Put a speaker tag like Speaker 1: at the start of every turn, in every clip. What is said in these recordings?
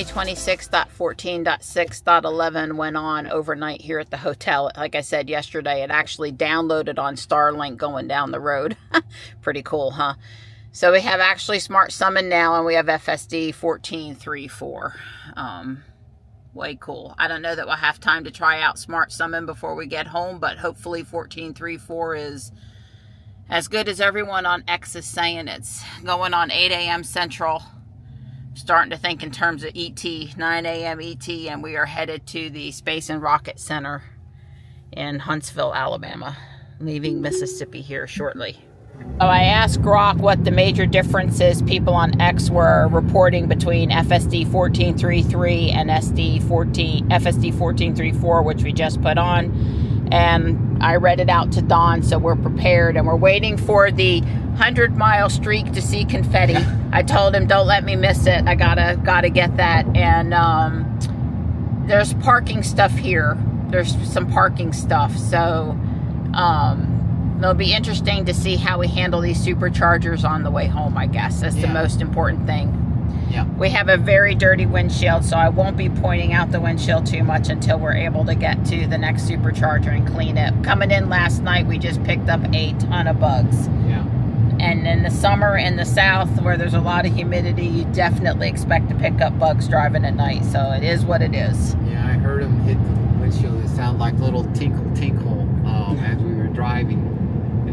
Speaker 1: 2026.14.6.11 went on overnight here at the hotel. Like I said yesterday, it actually downloaded on Starlink going down the road. Pretty cool, huh? So we have actually Smart Summon now, and we have FSD 14.3.4. Way cool. I don't know that we'll have time to try out Smart Summon before we get home, but hopefully 14.3.4 is as good as everyone on X is saying. It's going on 8 a.m. Central. Starting to think in terms of ET, 9 a.m. ET, and we are headed to the Space and Rocket Center in Huntsville, Alabama, leaving Mississippi here shortly. Oh, I asked Grok what the major differences people on X were reporting between FSD 14.3.3 and FSD 14.3.4, which we just put on. And I read it out to Dawn, so we're prepared. And we're waiting for the 100-mile streak to see confetti. I told him, don't let me miss it. I gotta get that. And there's parking stuff here. There's some parking stuff. So it'll be interesting to see how we handle these superchargers on the way home, I guess. That's the most important thing. Yeah. We have a very dirty windshield, so I won't be pointing out the windshield too much until we're able to get to the next supercharger and clean it. Coming in last night, we just picked up a ton of bugs. Yeah. And in the summer in the south, where there's a lot of humidity, you definitely expect to pick up bugs driving at night. So it is what it is.
Speaker 2: Yeah, I heard them hit the windshield. It sounded like little tinkle as we were driving.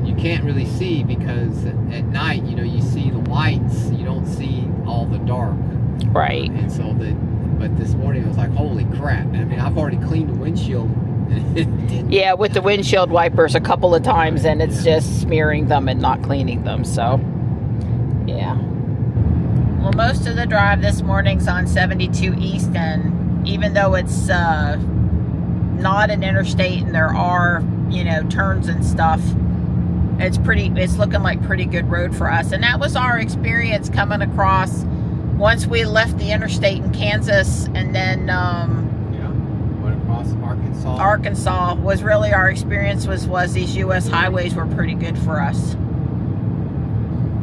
Speaker 2: You can't really see because at night, you know, you see the lights, you don't see all the dark.
Speaker 1: Right.
Speaker 2: And so but this morning it was like, holy crap. I mean, I've already cleaned the windshield.
Speaker 1: Yeah, with the windshield wipers a couple of times, and it's just smearing them and not cleaning them. So, yeah. Well, most of the drive this morning's on 72 East, and even though it's not an interstate and there are, you know, turns and stuff, it's looking like pretty good road for us. And that was our experience coming across once we left the interstate in Kansas, and then
Speaker 2: went across
Speaker 1: Arkansas was really our experience. Was these U.S. highways were pretty good for us.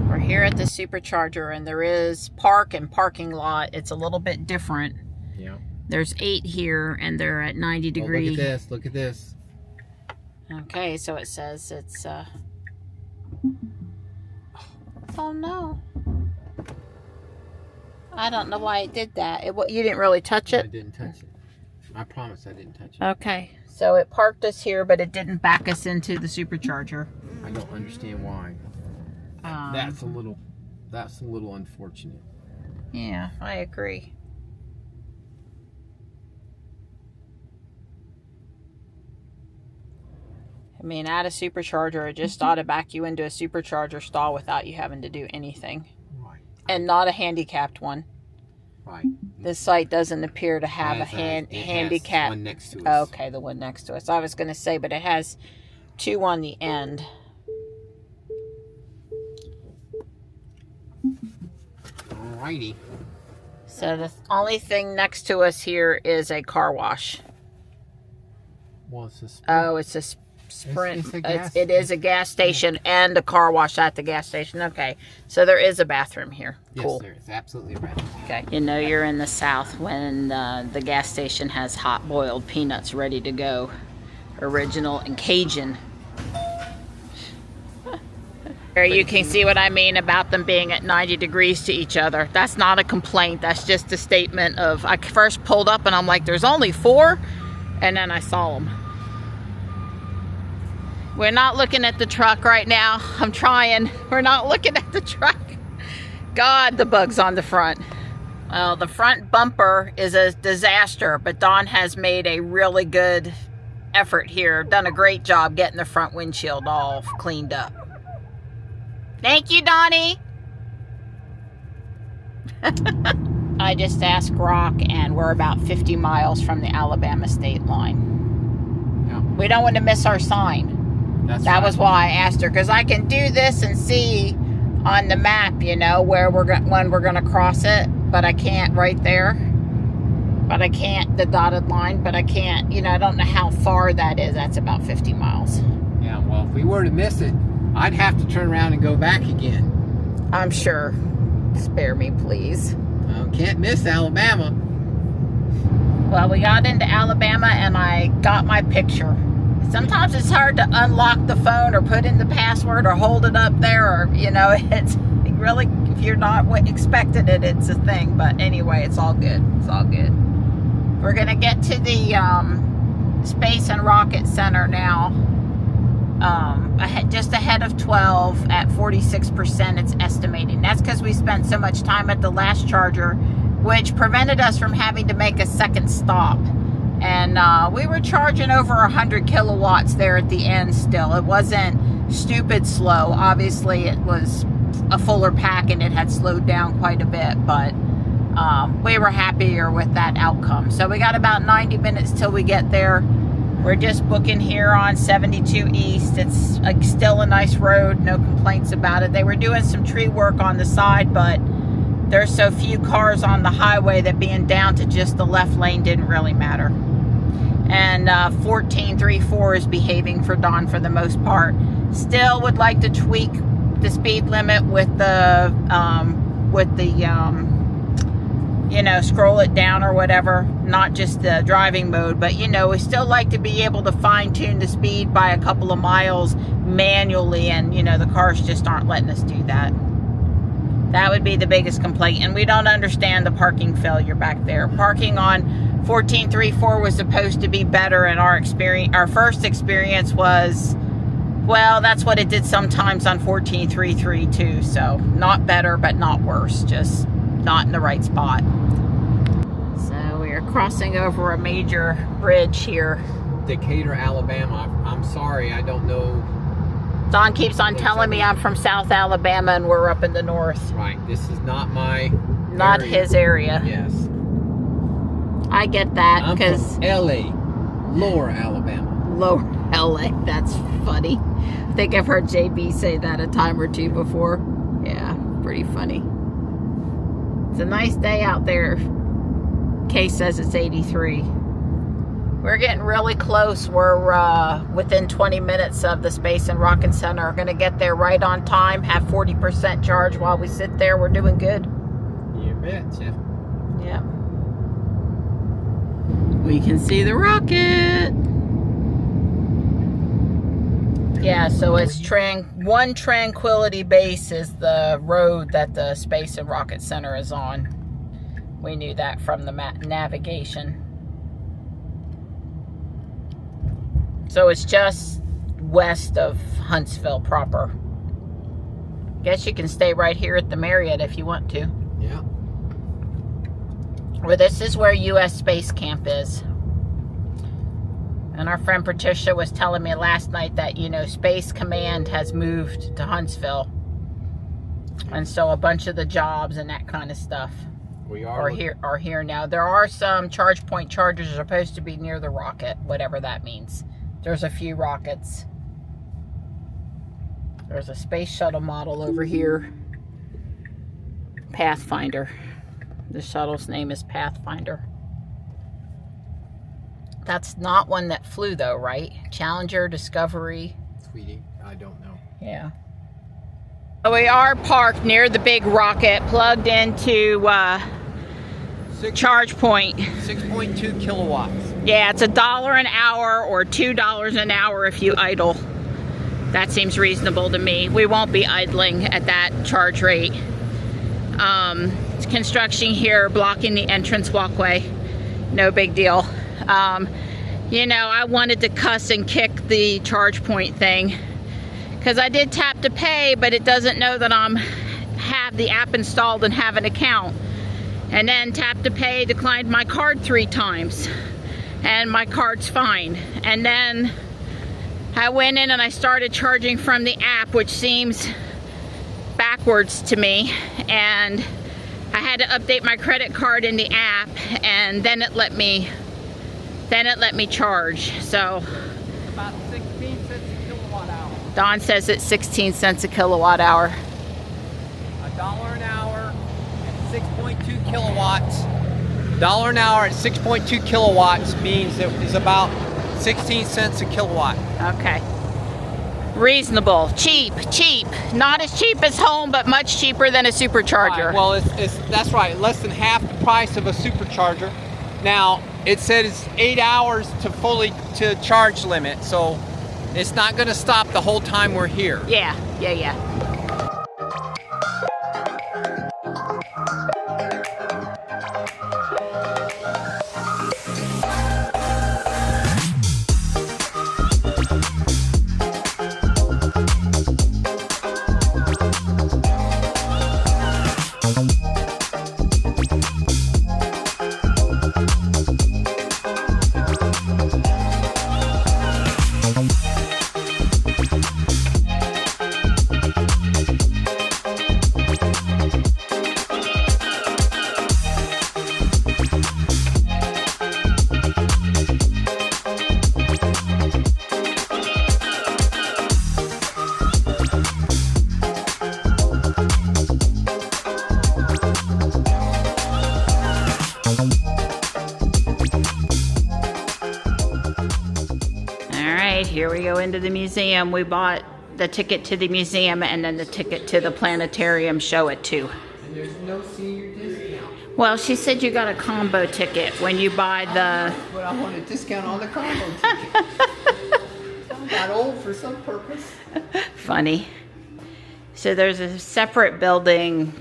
Speaker 1: We're here at the supercharger, and there is park and parking lot. It's a little bit different.
Speaker 2: Yeah. There's
Speaker 1: 8 here, and they're at 90 degrees.
Speaker 2: Look at this. Look at this.
Speaker 1: Okay, so it says it's oh no, I don't know why it did that. You didn't really touch it?
Speaker 2: I didn't touch it. I promise I didn't touch it.
Speaker 1: Okay, so it parked us here, but it didn't back us into the supercharger.
Speaker 2: I don't understand why. That's a little unfortunate.
Speaker 1: Yeah, I agree. I mean, at a supercharger, it just ought to back you into a supercharger stall without you having to do anything.
Speaker 2: Right.
Speaker 1: And not a handicapped one.
Speaker 2: Right.
Speaker 1: This site doesn't appear to have a handicap.
Speaker 2: One next to us.
Speaker 1: Okay, the one next to us. I was going to say, but it has 2 on the end.
Speaker 2: Alrighty.
Speaker 1: So the only thing next to us here is a car wash.
Speaker 2: Well, it's a Sprint.
Speaker 1: Oh, it's a Sprint.
Speaker 2: It
Speaker 1: is a gas station and a car wash at the gas station. Okay, so there is a bathroom here. Cool.
Speaker 2: Yes, there is absolutely a bathroom.
Speaker 1: Okay, you know you're in the South when the gas station has hot boiled peanuts ready to go, original and Cajun. There you can see what I mean about them being at 90 degrees to each other. That's not a complaint. That's just a statement of, I first pulled up and I'm like, there's only 4, and then I saw them. We're not looking at the truck right now. I'm trying. We're not looking at the truck. God, the bug's on the front. Well, the front bumper is a disaster, but Dawn has made a really good effort here. Done a great job getting the front windshield all cleaned up. Thank you, Donnie. I just asked Grok, and we're about 50 miles from the Alabama state line.
Speaker 2: Yeah.
Speaker 1: We don't want to miss our sign. That was why I asked her, because I can do this and see on the map, you know, when we're going to cross it, but I can't right there. But I can't, the dotted line, but I can't, you know, I don't know how far that is. That's about 50 miles.
Speaker 2: Yeah, well, if we were to miss it, I'd have to turn around and go back again.
Speaker 1: I'm sure. Spare me, please.
Speaker 2: Can't miss Alabama.
Speaker 1: Well, we got into Alabama and I got my picture. Sometimes it's hard to unlock the phone or put in the password or hold it up there, or, you know, it's really, if you're not expecting it, it's a thing. But anyway, it's all good. It's all good. We're going to get to the Space and Rocket Center now. Just ahead of 12 at 46%, it's estimating. That's because we spent so much time at the last charger, which prevented us from having to make a second stop. And we were charging over 100 kilowatts there at the end still. It wasn't stupid slow. Obviously, it was a fuller pack and it had slowed down quite a bit, but we were happier with that outcome. So we got about 90 minutes till we get there. We're just booking here on 72 East. It's still a nice road, no complaints about it. They were doing some tree work on the side, but there's so few cars on the highway that being down to just the left lane didn't really matter. And 1434 is behaving for Dawn for the most part. Still would like to tweak the speed limit with the you know, scroll it down or whatever, not just the driving mode, but, you know, we still like to be able to fine tune the speed by a couple of miles manually, and, you know, the cars just aren't letting us do that. That would be the biggest complaint, and we don't understand the parking failure back there. Parking on 1434 was supposed to be better, and our first experience was, well, that's what it did sometimes on 1433 too, so not better, but not worse, just not in the right spot. So we are crossing over a major bridge here.
Speaker 2: Decatur, Alabama. I'm sorry, I don't know.
Speaker 1: Don keeps on telling me I'm from South Alabama and we're up in the north.
Speaker 2: Right, this is not my
Speaker 1: Not
Speaker 2: area.
Speaker 1: his area.
Speaker 2: Yes.
Speaker 1: I get that, because
Speaker 2: LA, Lower Alabama.
Speaker 1: Lower LA, that's funny. I think I've heard JB say that a time or two before. Yeah, pretty funny. It's a nice day out there. Kay says it's 83. We're getting really close. We're within 20 minutes of the Space and Rocket Center. We're going to get there right on time, have 40% charge while we sit there. We're doing good.
Speaker 2: You betcha.
Speaker 1: Yeah. We can see the rocket. Yeah, so it's one Tranquility Base is the road that the Space and Rocket Center is on. We knew that from the navigation. So it's just west of Huntsville proper. Guess you can stay right here at the Marriott if you want to.
Speaker 2: Yeah.
Speaker 1: Well, this is where U.S. Space Camp is. And our friend Patricia was telling me last night that, you know, Space Command has moved to Huntsville. And so a bunch of the jobs and that kind of stuff are here now. There are some charge point chargers that are supposed to be near the rocket, whatever that means. There's a few rockets. There's a space shuttle model over here. Pathfinder. The shuttle's name is Pathfinder. That's not one that flew though, right? Challenger, Discovery.
Speaker 2: Sweetie, I don't know.
Speaker 1: Yeah. So we are parked near the big rocket, plugged into charge point.
Speaker 2: 6.2 kilowatts.
Speaker 1: Yeah, it's $1 an hour or $2 an hour if you idle. That seems reasonable to me. We won't be idling at that charge rate. Construction here blocking the entrance walkway. No big deal. You know, I wanted to cuss and kick the charge point thing because I did tap to pay, but it doesn't know that I'm have the app installed and have an account. And then tap to pay declined my card 3 times, and my card's fine. And then I went in and I started charging from the app, which seems backwards to me, and I had to update my credit card in the app, and then it let me charge. So
Speaker 2: About 16 cents a kilowatt hour.
Speaker 1: Don says it's 16 cents a kilowatt hour.
Speaker 2: $1 an hour at 6.2 kilowatts. $1 an hour at 6.2 kilowatts means it is about 16 cents a kilowatt.
Speaker 1: Okay. Reasonable, cheap. Not as cheap as home, but much cheaper than a supercharger.
Speaker 2: Right, well, that's right. Less than half the price of a supercharger. Now, it says 8 hours to charge limit, so it's not going to stop the whole time we're here.
Speaker 1: Yeah. Here we go into the museum. We bought the ticket to the museum and then the ticket to the planetarium show it too.
Speaker 2: And there's no senior discount.
Speaker 1: Well, she said you got a combo ticket when you buy the...
Speaker 2: But I want a discount on the combo ticket. I got old for some purpose.
Speaker 1: Funny. So there's a separate building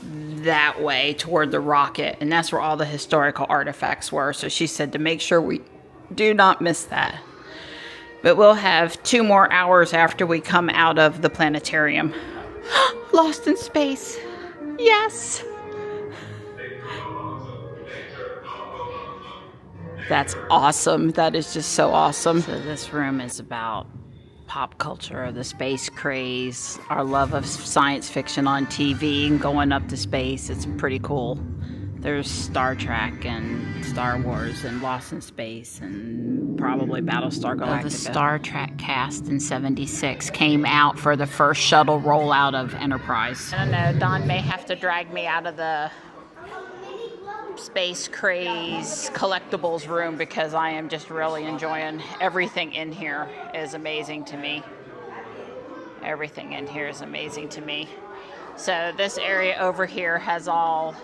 Speaker 1: that way toward the rocket, and that's where all the historical artifacts were. So she said to make sure we do not miss that. But we'll have 2 more hours after we come out of the planetarium. Lost in space. Yes. That's awesome. That is just so awesome. So this room is about pop culture, the space craze, our love of science fiction on TV and going up to space. It's pretty cool. There's Star Trek and Star Wars and Lost in Space and probably Battlestar Galactica. The Star Trek cast in '76 came out for the first shuttle rollout of Enterprise. I don't know, Don may have to drag me out of the space craze collectibles room because I am just really enjoying everything in here is amazing to me. Everything in here is amazing to me. So this area over here has all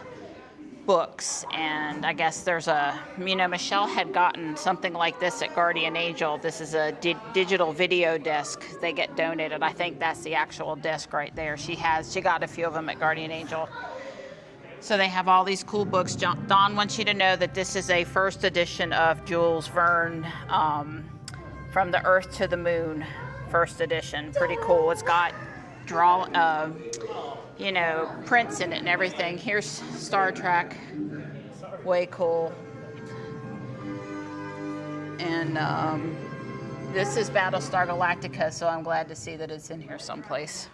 Speaker 1: books, and I guess there's a, Michelle had gotten something like this at Guardian Angel. This is a digital video disc they get donated. I think that's the actual disc right there. She got a few of them at Guardian Angel. So they have all these cool books. Don wants you to know that this is a first edition of Jules Verne, From the Earth to the Moon, first edition. Pretty cool. It's got prints in it and everything. Here's Star Trek, way cool. And this is Battlestar Galactica, so I'm glad to see that it's in here someplace.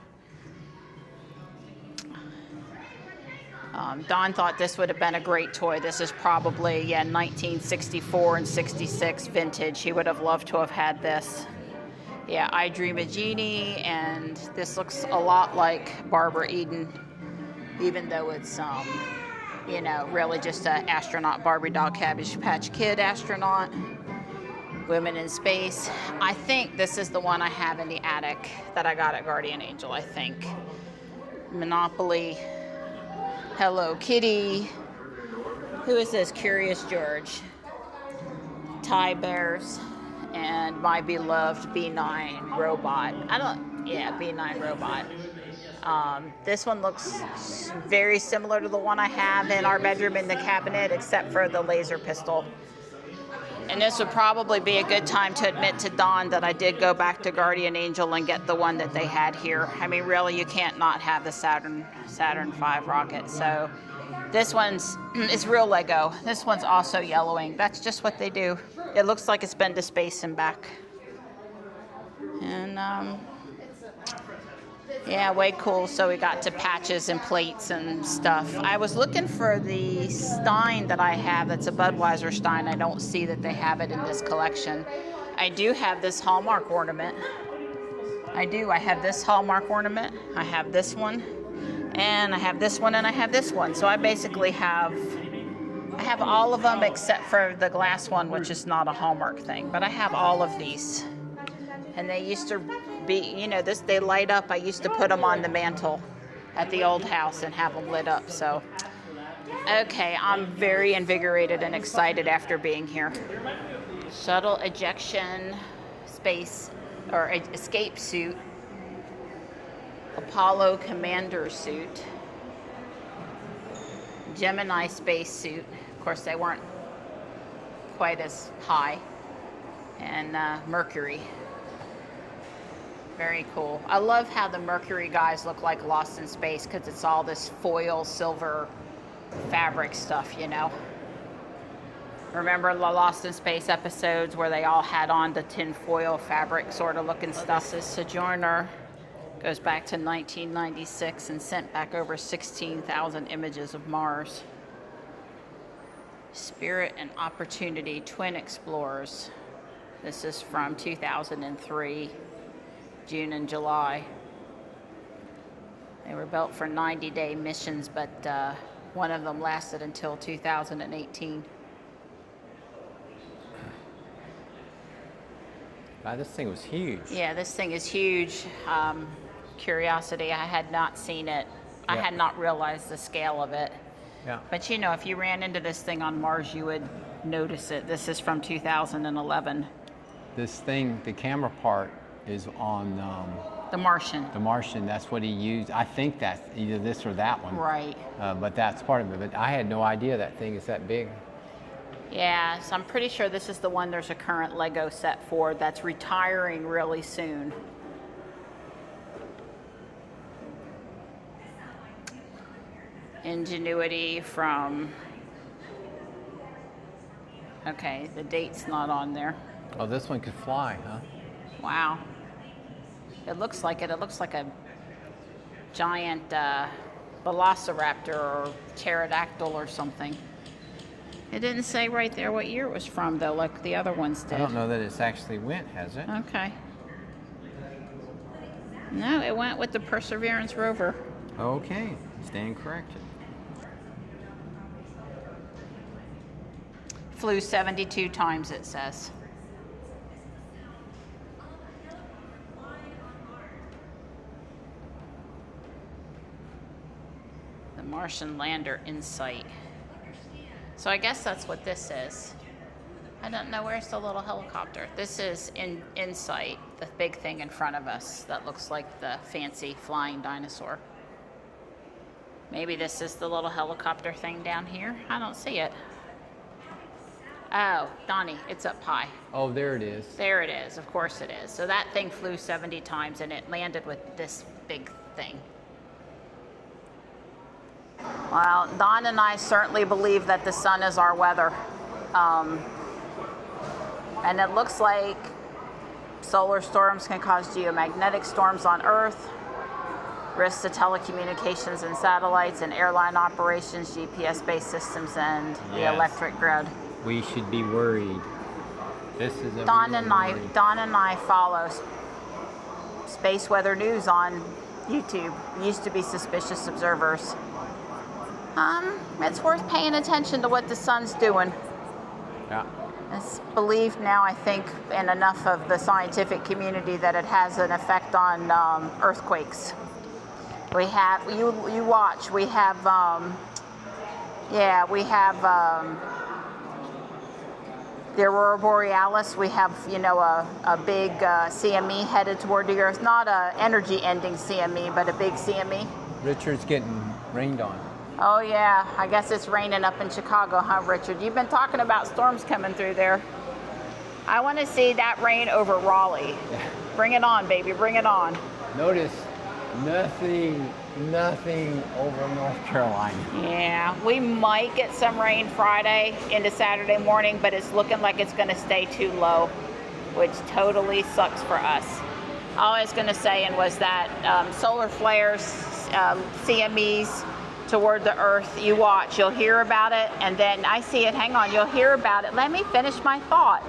Speaker 1: Don thought this would have been a great toy. This is probably 1964 and 66 vintage. He would have loved to have had this. Yeah, I Dream a Genie, and this looks a lot like Barbara Eden, even though it's, really just an astronaut Barbie doll Cabbage Patch Kid astronaut. Women in Space. I think this is the one I have in the attic that I got at Guardian Angel, I think. Monopoly. Hello Kitty. Who is this? Curious George. Tie Bears. And my beloved B9 robot. B9 robot. This one looks very similar to the one I have in our bedroom in the cabinet, except for the laser pistol. And this would probably be a good time to admit to Dawn that I did go back to Guardian Angel and get the one that they had here. I mean, really, you can't not have the Saturn V rocket. So this it's real Lego. This one's also yellowing. That's just what they do. It looks like it's been to space and back. And way cool. So we got to patches and plates and stuff. I was looking for the Stein that I have. That's a Budweiser Stein. I don't see that they have it in this collection. I do have this Hallmark ornament. I do. I have this Hallmark ornament. I have this one. And I have this one and I have this one. So I basically have all of them except for the glass one, which is not a Hallmark thing. But I have all of these. And they used to be, they light up. I used to put them on the mantle at the old house and have them lit up. So Okay, I'm very invigorated and excited after being here. Shuttle ejection space or escape suit. Apollo commander suit. Gemini space suit. Of course, they weren't quite as high. And Mercury. Very cool. I love how the Mercury guys look like Lost in Space because it's all this foil silver fabric stuff, you know. Remember the Lost in Space episodes where they all had on the tin foil fabric sort of looking stuff? This Sojourner goes back to 1996 and sent back over 16,000 images of Mars. Spirit and Opportunity Twin Explorers. This is from 2003, June and July. They were built for 90-day missions, but one of them lasted until 2018.
Speaker 2: Wow, this thing was huge.
Speaker 1: Yeah, this thing is huge. Curiosity, I had not seen it. I had not realized the scale of it.
Speaker 2: Yeah.
Speaker 1: But you know, if you ran into this thing on Mars, you would notice it. This is from 2011.
Speaker 2: This thing, the camera part, is on
Speaker 1: The Martian.
Speaker 2: The Martian. That's what he used. I think that's either this or that one.
Speaker 1: Right.
Speaker 2: But that's part of it. But I had no idea that thing is that big.
Speaker 1: Yeah, so I'm pretty sure this is the one there's a current Lego set for that's retiring really soon. Ingenuity from... Okay, the date's not on there.
Speaker 2: Oh, this one could fly, huh?
Speaker 1: Wow. It looks like it. It looks like a giant velociraptor or pterodactyl or something. It didn't say right there what year it was from, though, like the other ones did.
Speaker 2: I don't know that it's actually went, has it?
Speaker 1: Okay. No, it went with the Perseverance rover.
Speaker 2: Okay, stand corrected.
Speaker 1: Flew 72 times, it says. The Martian Lander Insight. So I guess that's what this is. I don't know, where's the little helicopter? This is Insight, the big thing in front of us that looks like the fancy flying dinosaur. Maybe this is the little helicopter thing down here. I don't see it. Oh, Donnie, it's up high.
Speaker 2: Oh, there it is.
Speaker 1: There it is, of course it is. So that thing flew 70 times and it landed with this big thing. Well, Don and I certainly believe that the sun is our weather. And it looks like solar storms can cause geomagnetic storms on Earth, risks to telecommunications and satellites and airline operations, GPS-based systems, and the electric grid.
Speaker 2: We should be worried. This is a
Speaker 1: Don and I follow Space Weather News on YouTube. We used to be suspicious observers. It's worth paying attention to what the sun's doing.
Speaker 2: Yeah.
Speaker 1: It's believed now, I think, in enough of the scientific community that it has an effect on earthquakes. We have, you watch, we have, the Aurora Borealis. We have, you know, a big CME headed toward the Earth. Not a energy ending CME, but a big CME.
Speaker 2: Richard's getting rained on.
Speaker 1: Oh yeah, I guess it's raining up in Chicago, huh, Richard? You've been talking about storms coming through there. I want to see that rain over Raleigh. Bring it on, baby, bring it on.
Speaker 2: Notice nothing over North Carolina.
Speaker 1: Yeah, we might get some rain Friday into Saturday morning, but it's looking like it's going to stay too low, which totally sucks for us. All I was going to say was that solar flares, CMEs, toward the Earth, you watch, you'll hear about it, and then I see it, hang on, you'll hear about it. Let me finish my thought.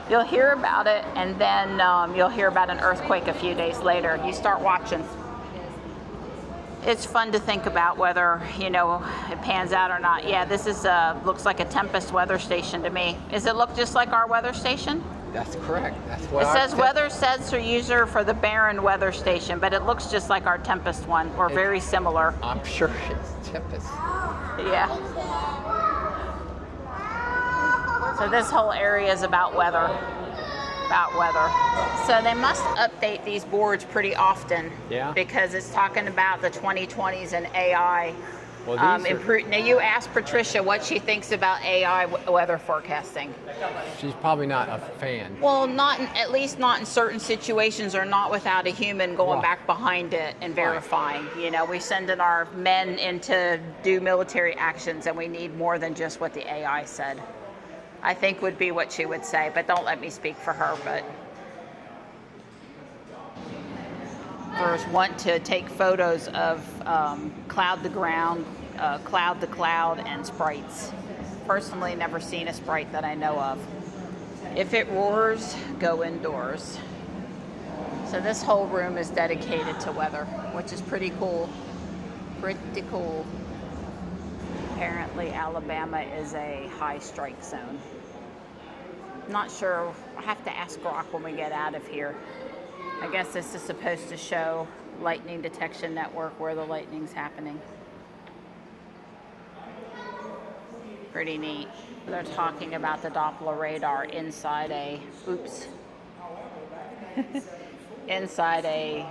Speaker 1: You'll hear about it, and then you'll hear about an earthquake a few days later. You start watching. It's fun to think about whether, you know, it pans out or not. Yeah, this is looks like a Tempest weather station to me. Does it look just like our weather station?
Speaker 2: That's correct. That's what
Speaker 1: it says. Weather sensor user for the Barron weather station, but it looks just like our Tempest one. We're very similar.
Speaker 2: I'm sure it's Tempest.
Speaker 1: Yeah. So this whole area is about weather. So they must update these boards pretty often.
Speaker 2: Yeah.
Speaker 1: Because it's talking about the 2020s and AI.
Speaker 2: Well,
Speaker 1: Now you asked Patricia what she thinks about AI weather forecasting.
Speaker 2: she's probably not a fan.
Speaker 1: Well, at least not in certain situations, or not without a human going back behind it and verifying. You know, we send in our men in to do military actions, and we need more than just what the AI said. I think would be what she would say, but don't let me speak for her. But first, want to take photos of cloud to ground, cloud to cloud, and sprites. Personally, never seen a sprite that I know of. If it roars, go indoors. So this whole room is dedicated to weather, which is pretty cool. Pretty cool. Apparently, Alabama is a high strike zone. Not sure. I have to ask Rock when we get out of here. I guess this is supposed to show lightning detection network where the lightning's happening. Pretty neat. They're talking about the Doppler radar inside a, inside a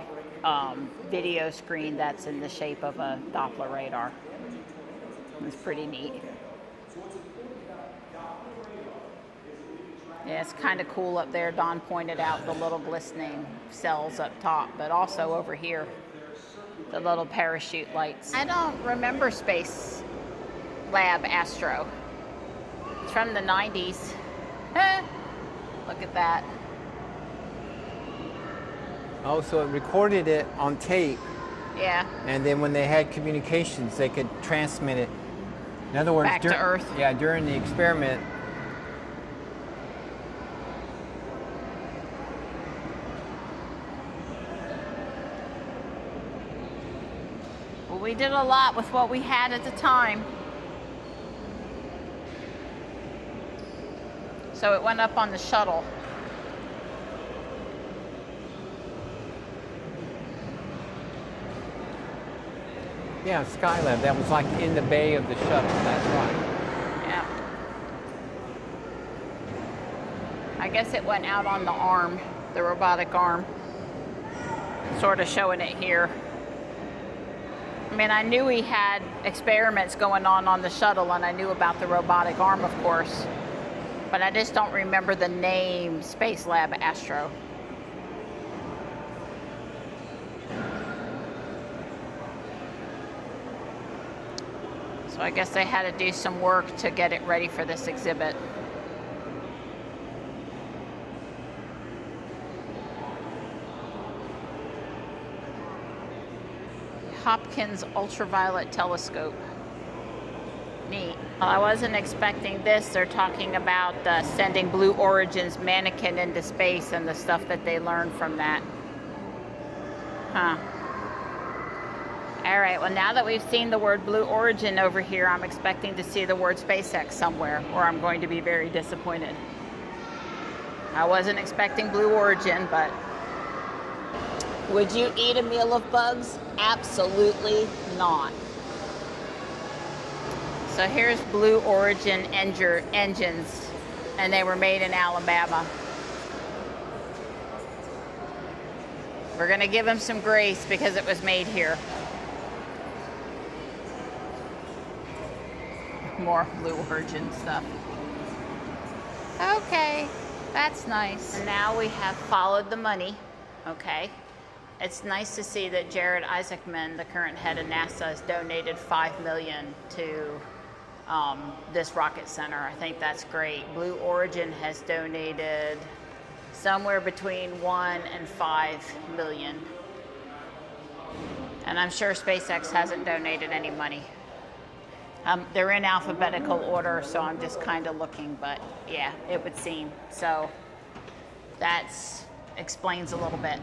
Speaker 1: video screen that's in the shape of a Doppler radar. It's pretty neat. Yeah, it's kind of cool up there. Don pointed out the little glistening cells up top, but also over here, the little parachute lights. I don't remember Space Lab Astro. It's from the 90s. Look at that.
Speaker 2: Oh, so it recorded it on tape.
Speaker 1: Yeah.
Speaker 2: And then when they had communications, they could transmit it. In other words,
Speaker 1: back to Earth.
Speaker 2: Yeah, during the experiment.
Speaker 1: Well, we did a lot with what we had at the time. So it went up on the shuttle.
Speaker 2: Yeah, Skylab. That was like in the bay of the shuttle. That's right.
Speaker 1: Yeah. I guess it went out on the arm, the robotic arm. Sort of showing it here. I mean, I knew he had experiments going on the shuttle, and I knew about the robotic arm, of course. But I just don't remember the name Space Lab Astro. So I guess they had to do some work to get it ready for this exhibit. Hopkins Ultraviolet Telescope. Neat. Well, I wasn't expecting this. They're talking about sending Blue Origin's Manicure into space and the stuff that they learned from that. Huh. All right, well, now that we've seen the word Blue Origin over here, I'm expecting to see the word SpaceX somewhere, or I'm going to be very disappointed. I wasn't expecting Blue Origin, but would you eat a meal of bugs? Absolutely not. So here's Blue Origin engines, and they were made in Alabama. We're gonna give them some grace because it was made here. More Blue Origin stuff. Okay, that's nice. And now we have followed the money, okay? It's nice to see that Jared Isaacman, the current head of NASA, has donated $5 million to this rocket center. I think that's great. Blue Origin has donated somewhere between $1 and $5 million. And I'm sure SpaceX hasn't donated any money. They're in alphabetical order, so I'm just kind of looking, but yeah, it would seem. So that explains a little bit.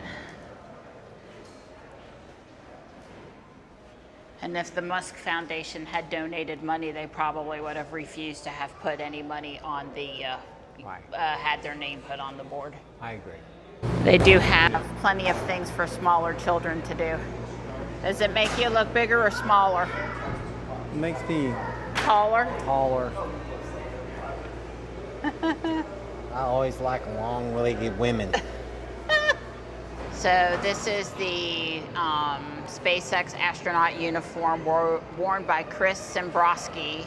Speaker 1: And if the Musk Foundation had donated money, they probably would have refused to have put any money on the, had their name put on the board.
Speaker 2: I agree.
Speaker 1: They do have plenty of things for smaller children to do. Does it make you look bigger or smaller?
Speaker 2: It makes me
Speaker 1: taller?
Speaker 2: Taller. I always like long-legged women.
Speaker 1: So this is the SpaceX astronaut uniform worn by Chris Sembrowski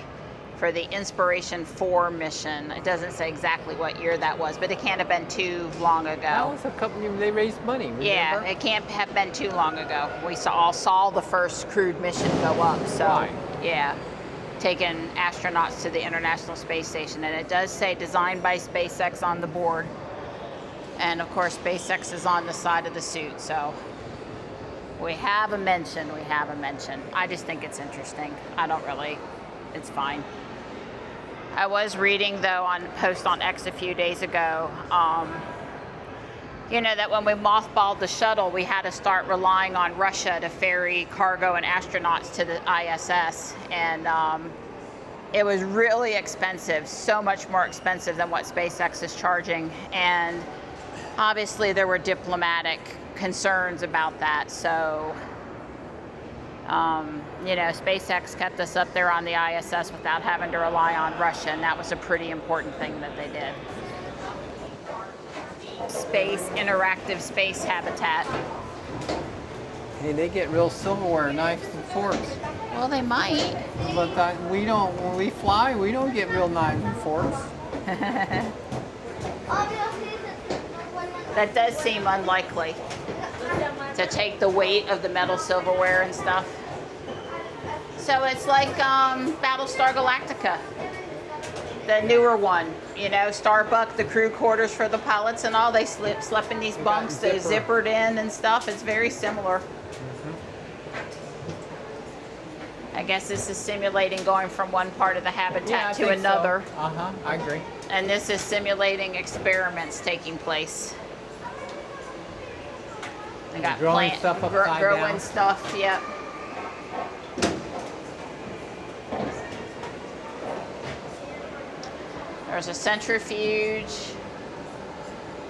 Speaker 1: for the Inspiration 4 mission. It doesn't say exactly what year that was, but it can't have been too long ago.
Speaker 2: That was a couple, they raised money, remember?
Speaker 1: Yeah, it can't have been too long ago. We all saw the first crewed mission go up, so
Speaker 2: right.
Speaker 1: Yeah, taking astronauts to the International Space Station. And it does say designed by SpaceX on the board. And of course, SpaceX is on the side of the suit, so we have a mention, I just think it's interesting. I don't really, it's fine. I was reading, though, on a post on X a few days ago, you know, that when we mothballed the shuttle, we had to start relying on Russia to ferry cargo and astronauts to the ISS. And it was really expensive, so much more expensive than what SpaceX is charging. And obviously there were diplomatic concerns about that. So, you know, SpaceX kept us up there on the ISS without having to rely on Russia, and that was a pretty important thing that they did. Interactive space habitat.
Speaker 2: Hey, they get real silverware, knives and forks.
Speaker 1: Well, they might.
Speaker 2: But we don't, when we fly, we don't get real knives and forks.
Speaker 1: That does seem unlikely, to take the weight of the metal silverware and stuff. So it's like Battlestar Galactica, the newer one. You know, Starbuck, the crew quarters for the pilots and all, they slept in these bunks, they zippered in and stuff. It's very similar. I guess this is simulating going from one part of the habitat to another.
Speaker 2: So. I agree.
Speaker 1: And this is simulating experiments taking place. I got
Speaker 2: growing stuff upside
Speaker 1: growing
Speaker 2: down.
Speaker 1: stuff, yep. There's a centrifuge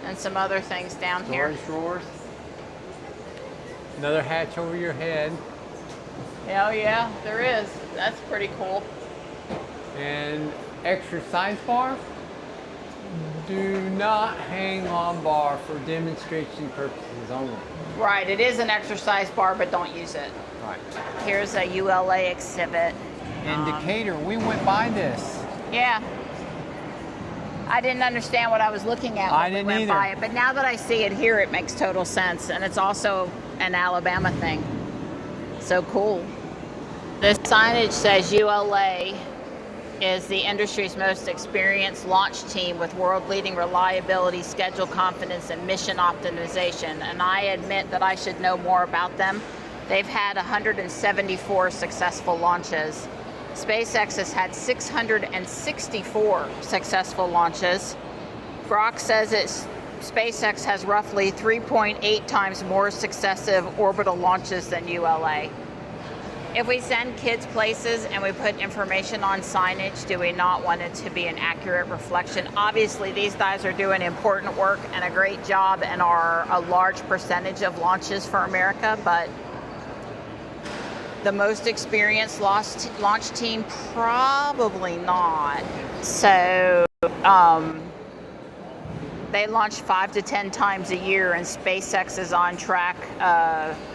Speaker 1: and some other things down here.
Speaker 2: Storage drawers. Another hatch over your head.
Speaker 1: Oh yeah, there is. That's pretty cool.
Speaker 2: And exercise bar. Do not hang on bar for demonstration purposes only.
Speaker 1: Right, it is an exercise bar, but don't use it.
Speaker 2: Right.
Speaker 1: Here's a ULA exhibit.
Speaker 2: In Decatur, we went by this.
Speaker 1: Yeah. I didn't understand what I was looking at when we went by it, but now that I see it here, it makes total sense, and it's also an Alabama thing. So cool. The signage says ULA is the industry's most experienced launch team with world-leading reliability, schedule confidence, and mission optimization. And I admit that I should know more about them. They've had 174 successful launches. SpaceX has had 664 successful launches. Brock says SpaceX has roughly 3.8 times more successive orbital launches than ULA. If we send kids places and we put information on signage, do we not want it to be an accurate reflection? Obviously, these guys are doing important work and a great job and are a large percentage of launches for America, but the most experienced launch team, probably not. So they launch 5 to 10 times a year, and SpaceX is on track,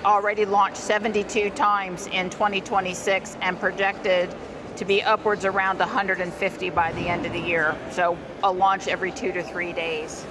Speaker 1: already launched 72 times in 2026 and projected to be upwards around 150 by the end of the year. So a launch every 2 to 3 days.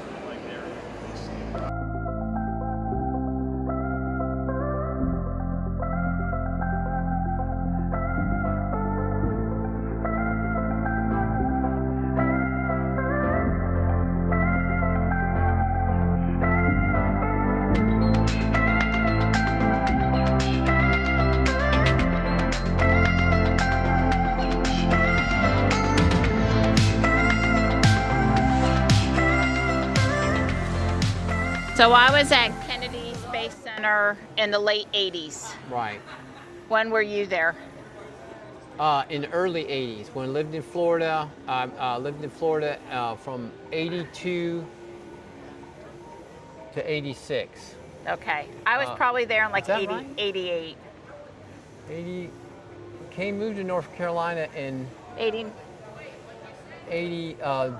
Speaker 1: So I was at Kennedy Space Center in the late 80s.
Speaker 2: Right.
Speaker 1: When were you there?
Speaker 2: In the early 80s, when I lived in Florida. I lived in Florida from 82 to 86.
Speaker 1: Okay. I was probably there in like 80,
Speaker 2: right?
Speaker 1: 88.
Speaker 2: Moved to North Carolina in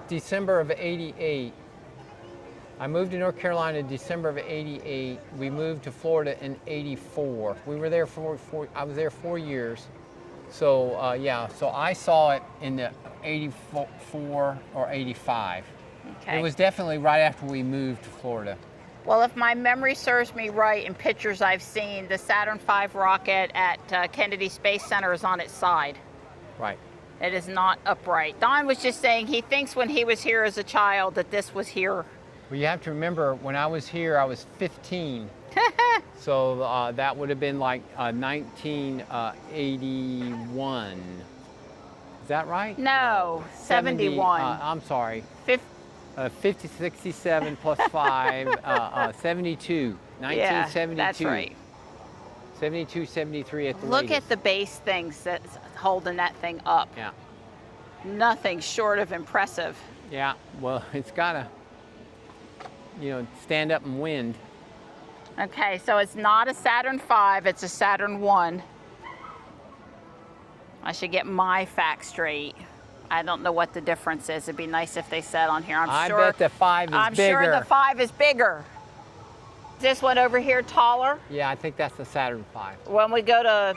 Speaker 2: December of 88. I moved to North Carolina in December of 88. We moved to Florida in 84. We were there I was there 4 years. So yeah, so I saw it in the 84 or 85.
Speaker 1: Okay.
Speaker 2: It was definitely right after we moved to Florida.
Speaker 1: Well, if my memory serves me right, in pictures I've seen, the Saturn V rocket at Kennedy Space Center is on its side.
Speaker 2: Right.
Speaker 1: It is not upright. Don was just saying he thinks when he was here as a child that this was here.
Speaker 2: Well, you have to remember, when I was here, I was 15. So that would have been like 1981. Is that right?
Speaker 1: No, 71.
Speaker 2: I'm sorry. 50, 67 plus 5, 72. 1972.
Speaker 1: Yeah, that's right.
Speaker 2: 72, 73 at the
Speaker 1: Look
Speaker 2: latest.
Speaker 1: at the base things that's holding that thing up.
Speaker 2: Yeah.
Speaker 1: Nothing short of impressive.
Speaker 2: Yeah, well, it's got to, stand up and win.
Speaker 1: Okay, so it's not a Saturn V, it's a Saturn I. I should get my facts straight. I don't know what the difference is. It'd be nice if they said on here.
Speaker 2: I bet the 5 is bigger.
Speaker 1: I'm sure the 5 is bigger. Is this one over here taller?
Speaker 2: Yeah, I think that's the Saturn V.
Speaker 1: When we go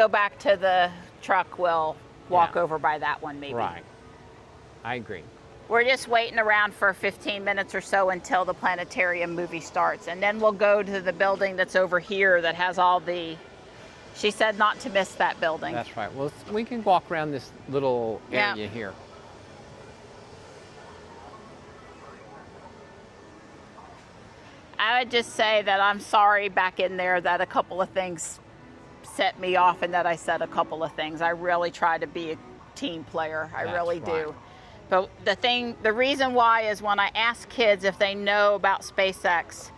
Speaker 1: back to the truck, we'll walk over by that one maybe.
Speaker 2: Right. I agree.
Speaker 1: We're just waiting around for 15 minutes or so until the planetarium movie starts. And then we'll go to the building that's over here that has all the... She said not to miss that building.
Speaker 2: That's right. Well, we can walk around this little area here.
Speaker 1: I would just say that I'm sorry back in there that a couple of things set me off and that I said a couple of things. I really try to be a team player. I really do. But the reason why is when I ask kids if they know about SpaceX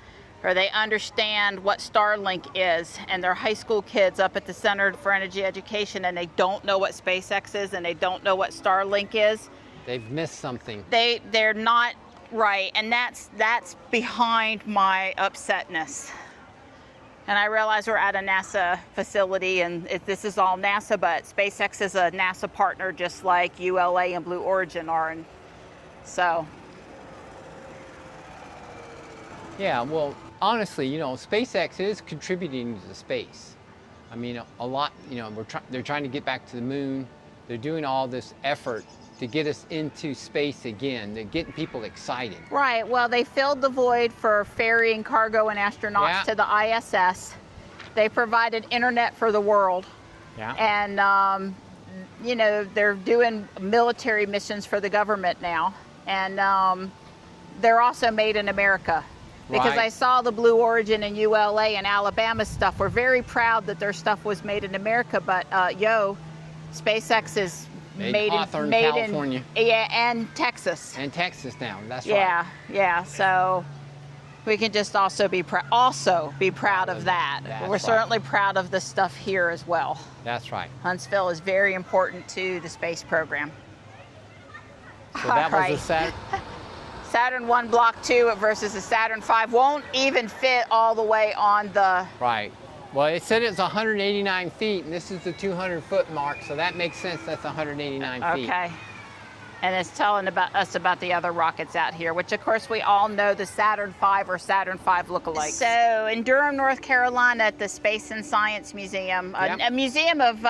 Speaker 1: or they understand what Starlink is, and they're high school kids up at the Center for Energy Education and they don't know what SpaceX is and they don't know what Starlink is.
Speaker 2: They've missed something.
Speaker 1: They're not right, and that's behind my upsetness. And I realize we're at a NASA facility and this is all NASA, but SpaceX is a NASA partner just like ULA and Blue Origin are. And so.
Speaker 2: Yeah, well, honestly, SpaceX is contributing to space. I mean, a lot, they're trying to get back to the moon. They're doing all this effort to get us into space again. They're getting people excited.
Speaker 1: Right. Well, they filled the void for ferrying cargo and astronauts to the ISS. They provided internet for the world.
Speaker 2: Yeah.
Speaker 1: And, they're doing military missions for the government now. And they're also made in America. Because I saw the Blue Origin and ULA and Alabama stuff. We're very proud that their stuff was made in America, but SpaceX is made in California. And Texas.
Speaker 2: And Texas now, that's right.
Speaker 1: Yeah, yeah. So we can just also be proud of that. We're certainly proud of the stuff here as well.
Speaker 2: That's right.
Speaker 1: Huntsville is very important to the space program.
Speaker 2: So that was a
Speaker 1: Saturn 1 Block 2 versus the Saturn 5 won't even fit all the way on the...
Speaker 2: Right. Well, it said it's 189 feet, and this is the 200-foot mark, so that makes sense. That's 189 feet.
Speaker 1: Okay. And it's telling us about the other rockets out here, which, of course, we all know the Saturn V or Saturn V lookalikes. So, in Durham, North Carolina, at the Space and Science Museum, a museum of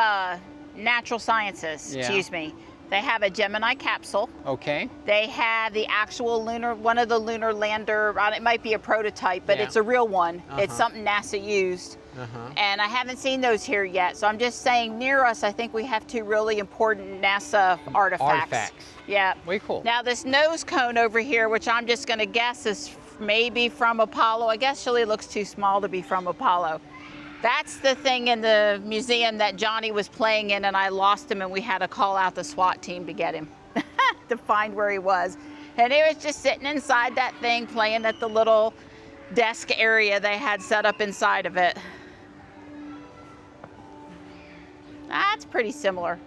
Speaker 1: natural sciences, excuse me, they have a Gemini capsule.
Speaker 2: Okay.
Speaker 1: They have the actual one of the lunar lander, it might be a prototype, but it's a real one. It's something NASA used. And I haven't seen those here yet. So I'm just saying, near us, I think we have two really important NASA artifacts. Yeah.
Speaker 2: Way cool.
Speaker 1: Now this nose cone over here, which I'm just going to guess is maybe from Apollo. I guess Shirley looks too small to be from Apollo. That's the thing in the museum that Johnny was playing in, and I lost him, and we had to call out the SWAT team to get him, to find where he was. And he was just sitting inside that thing, playing at the little desk area they had set up inside of it. That's pretty similar.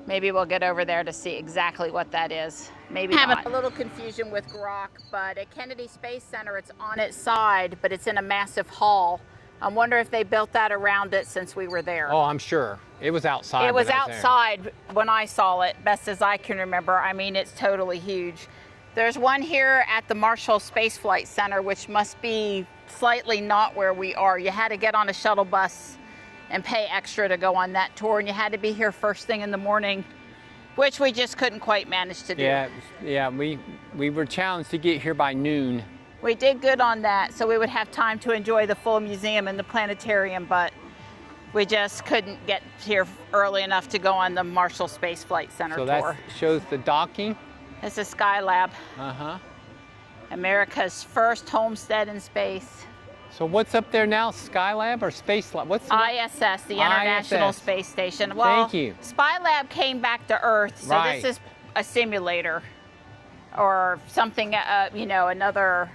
Speaker 1: Maybe we'll get over there to see exactly what that is. Maybe not. A little confusion with Grok, but at Kennedy Space Center, it's on its side, but it's in a massive hall I wonder if they built that around it since we were there.
Speaker 2: Oh, I'm sure. It was outside.
Speaker 1: It was outside when I saw it, best as I can remember. I mean, it's totally huge. There's one here at the Marshall Space Flight Center, which must be slightly not where we are. You had to get on a shuttle bus and pay extra to go on that tour, and you had to be here first thing in the morning, which we just couldn't quite manage to do.
Speaker 2: Yeah, we were challenged to get here by noon.
Speaker 1: We did good on that, so we would have time to enjoy the full museum and the planetarium, but we just couldn't get here early enough to go on the Marshall Space Flight Center tour.
Speaker 2: So that shows the docking.
Speaker 1: This is Skylab.
Speaker 2: Uh-huh.
Speaker 1: America's first homestead in space.
Speaker 2: So what's up there now? Skylab or Space Lab? What's the
Speaker 1: ISS, the International Space Station. Well,
Speaker 2: thank you.
Speaker 1: Spylab came back to Earth, so
Speaker 2: right.
Speaker 1: This is a simulator or something, you know, another.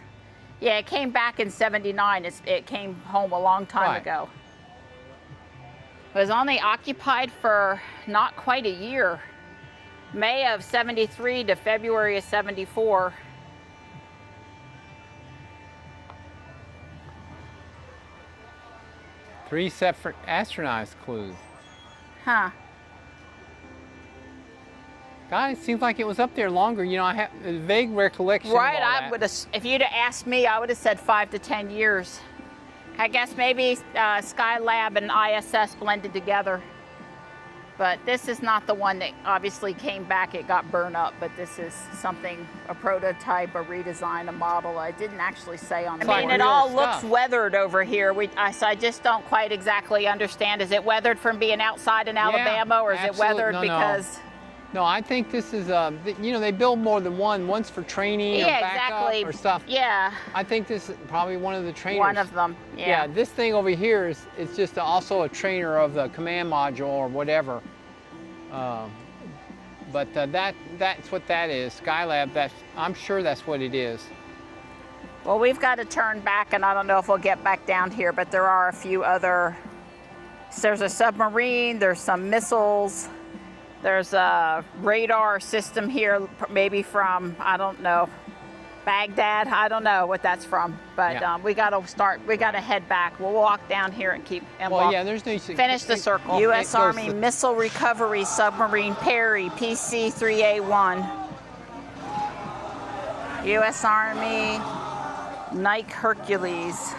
Speaker 1: Yeah, it came back in '79. It came home a long time ago. It was only occupied for not quite a year. May of '73 to February of '74.
Speaker 2: Three separate astronauts clues.
Speaker 1: Huh.
Speaker 2: God, it seems like it was up there longer. You know, I have a vague recollection.
Speaker 1: Right,
Speaker 2: of all
Speaker 1: I would have. If you'd have asked me, I would have said 5 to 10 years. I guess maybe Skylab and ISS blended together. But this is not the one that obviously came back. It got burned up. But this is something, a prototype, a redesign, a model. I didn't actually say on the. I mean, it all looks weathered over here. So I just don't quite exactly understand. Is it weathered from being outside in Alabama, or is it weathered because?
Speaker 2: No, I think this is, you know, they build more than one. One's for training or backup or stuff.
Speaker 1: Yeah.
Speaker 2: I think this is probably one of the trainers.
Speaker 1: One of them, yeah.
Speaker 2: This thing over here is just also a trainer of the command module or whatever. But that's what that is. Skylab, I'm sure that's what it is.
Speaker 1: Well, we've got to turn back, and I don't know if we'll get back down here, but there are a few other. There's a submarine, there's some missiles. There's a radar system here, maybe from, I don't know, Baghdad. I don't know what that's from, but we got to head back. We'll walk down here and finish the circle. U.S. Army Missile Recovery Submarine Perry, PC-3A1. U.S. Army Nike Hercules.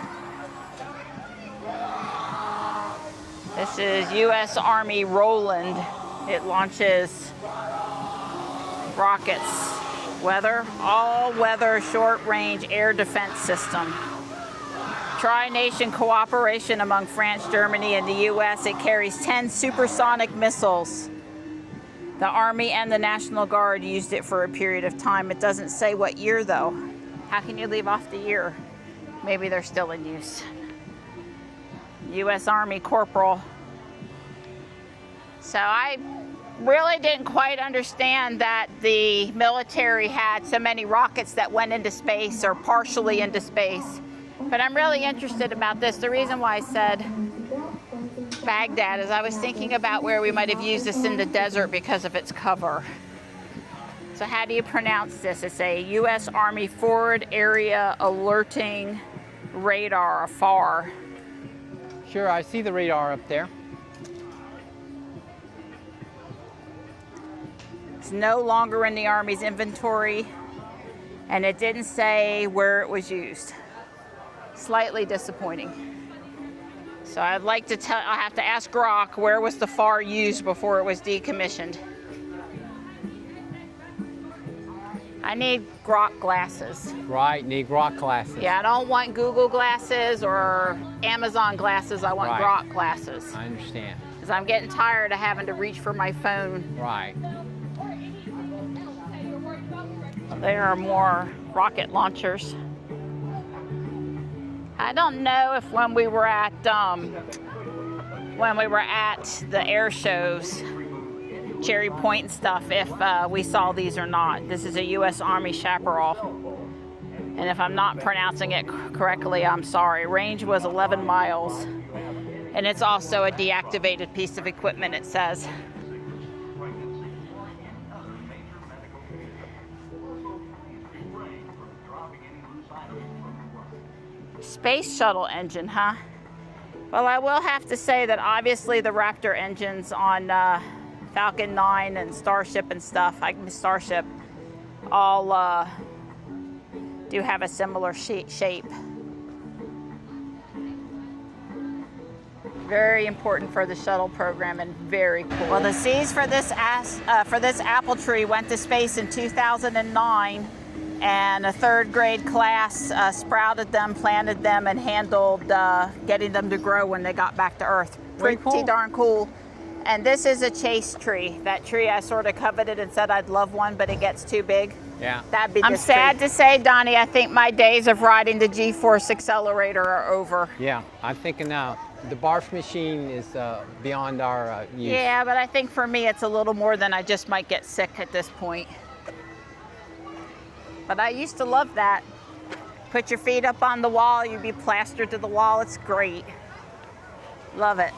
Speaker 1: This is U.S. Army Roland. It launches rockets. All-weather short-range air defense system. Tri-nation cooperation among France, Germany, and the U.S. It carries 10 supersonic missiles. The Army and the National Guard used it for a period of time. It doesn't say what year, though. How can you leave off the year? Maybe they're still in use. U.S. Army Corporal. So I really didn't quite understand that the military had so many rockets that went into space or partially into space. But I'm really interested about this. The reason why I said Baghdad is I was thinking about where we might have used this in the desert because of its cover. So how do you pronounce this? It's a U.S. Army Forward Area Alerting Radar, FAR.
Speaker 2: Sure, I see the radar up there.
Speaker 1: It's no longer in the Army's inventory, and it didn't say where it was used. Slightly disappointing. So I'd like to tell, I have to ask Grok, where was the FAR used before it was decommissioned? I need Grok glasses.
Speaker 2: Right, need Grok glasses.
Speaker 1: Yeah, I don't want Google glasses or Amazon glasses. I want Grok glasses.
Speaker 2: I understand.
Speaker 1: Because I'm getting tired of having to reach for my phone.
Speaker 2: Right.
Speaker 1: There are more rocket launchers. I don't know if when we were at the air shows, Cherry Point and stuff, if we saw these or not. This is a U.S. Army Chaparral. And if I'm not pronouncing it correctly, I'm sorry. Range was 11 miles. And it's also a deactivated piece of equipment, it says. Space shuttle engine, huh? Well, I will have to say that obviously the Raptor engines on Falcon 9 and Starship and stuff, Starship, all do have a similar shape. Very important for the shuttle program and very cool. Well, the seeds for this apple tree went to space in 2009, and a third grade class sprouted them, planted them, and handled getting them to grow when they got back to Earth. Pretty darn cool. And this is a chase tree. That tree I sort of coveted and said I'd love one, but it gets too big.
Speaker 2: Yeah.
Speaker 1: That'd be I'm sad to say, Donnie, I think my days of riding the G-Force accelerator are over.
Speaker 2: Yeah, I'm thinking now. The barf machine is beyond our use.
Speaker 1: Yeah, but I think for me it's a little more than I just might get sick at this point. But I used to love that. Put your feet up on the wall, you'd be plastered to the wall. It's great. Love it.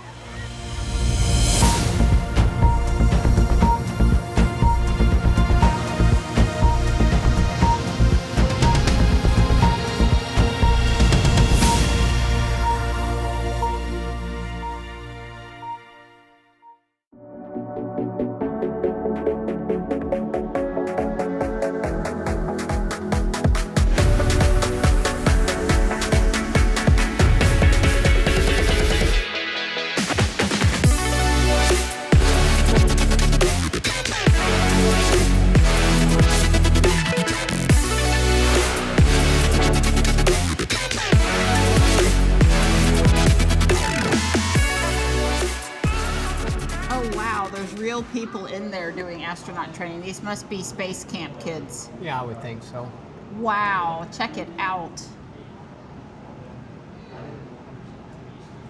Speaker 1: People in there doing astronaut training. These must be space camp kids.
Speaker 2: Yeah, I would think so.
Speaker 1: Wow, check it out.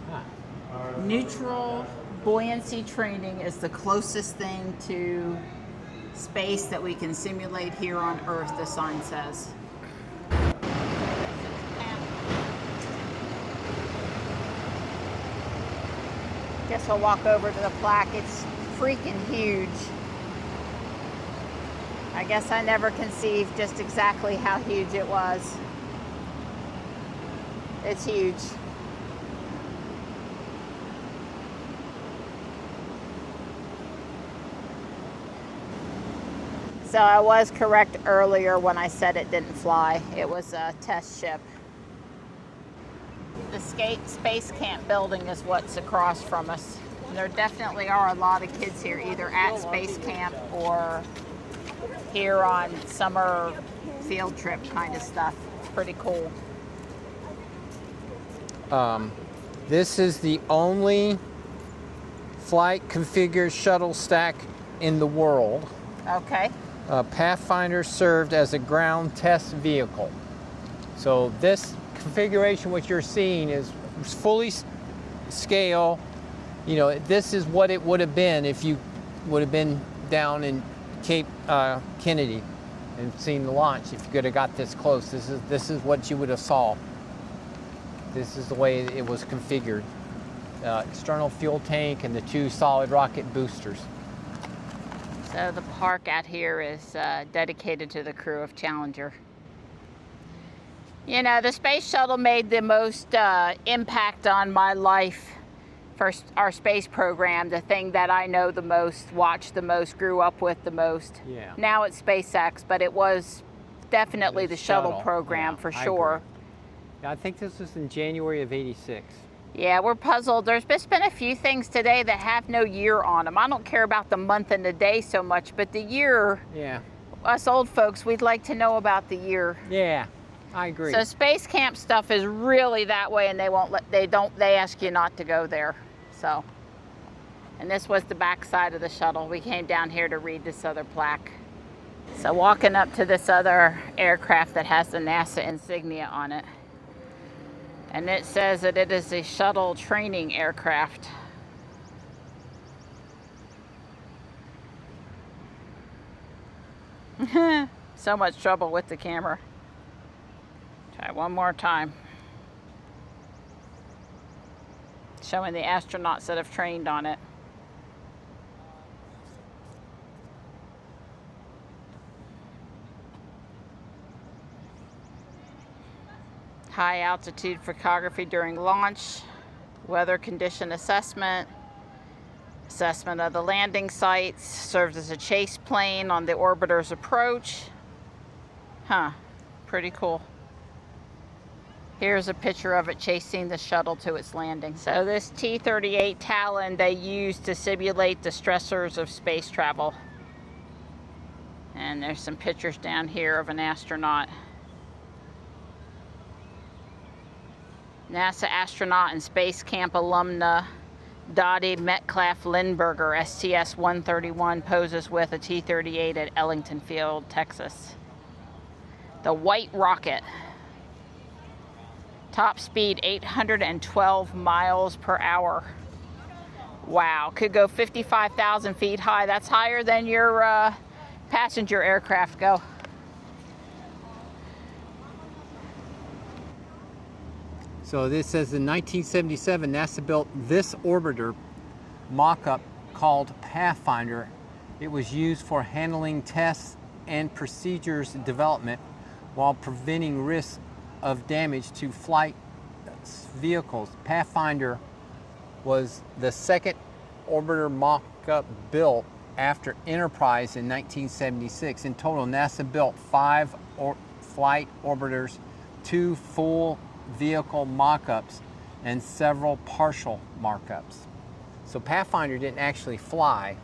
Speaker 1: Huh. Neutral buoyancy training is the closest thing to space that we can simulate here on Earth, the sign says. Guess we'll walk over to the plaque. It's freaking huge. I guess I never conceived just exactly how huge it was. It's huge. So I was correct earlier when I said it didn't fly. It was a test ship. The Space Camp building is what's across from us. There definitely are a lot of kids here, either at Space Camp or here on summer field trip kind of stuff. It's pretty cool.
Speaker 2: This is the only flight configured shuttle stack in the world.
Speaker 1: Okay.
Speaker 2: Pathfinder served as a ground test vehicle. So this configuration, what you're seeing, is fully scale. You know, this is what it would have been if you would have been down in Cape Kennedy and seen the launch. If you could have got this close, this is what you would have saw. This is the way it was configured. External fuel tank and the 2 solid rocket boosters.
Speaker 1: So the park out here is dedicated to the crew of Challenger. You know, the space shuttle made the most impact on my life. First, our space program, the thing that I know the most, watched the most, grew up with the most.
Speaker 2: Yeah.
Speaker 1: Now it's SpaceX, but it was definitely the shuttle program, yeah, for sure.
Speaker 2: I think this was in January of '86.
Speaker 1: Yeah, we're puzzled. There's just been a few things today that have no year on them. I don't care about the month and the day so much, but the year,
Speaker 2: yeah.
Speaker 1: Us old folks, we'd like to know about the year.
Speaker 2: Yeah, I agree.
Speaker 1: So Space Camp stuff is really that way, and they ask you not to go there. So, and this was the back side of the shuttle. We came down here to read this other plaque. So walking up to this other aircraft that has the NASA insignia on it. And it says that it is a shuttle training aircraft. So much trouble with the camera. Try one more time. Showing the astronauts that have trained on it. High altitude photography during launch. weather condition assessment, assessment of the landing sites, serves as a chase plane on the orbiter's approach. Huh, pretty cool. Here's a picture of it chasing the shuttle to its landing. So this T-38 Talon they use to simulate the stressors of space travel. And there's some pictures down here of an astronaut. NASA astronaut and Space Camp alumna Dottie Metcalf-Lindberger, STS-131, poses with a T-38 at Ellington Field, Texas. The White Rocket. Top speed 812 miles per hour. Wow, could go 55,000 feet high. That's higher than your passenger aircraft go.
Speaker 2: So this says in 1977, NASA built this orbiter mock-up called Pathfinder. It was used for handling tests and procedures development while preventing risk of damage to flight vehicles. Pathfinder was the second orbiter mock-up built after Enterprise in 1976. In total, NASA built 5 flight orbiters, 2 full vehicle mock-ups, and several partial mock-ups. So Pathfinder didn't actually fly,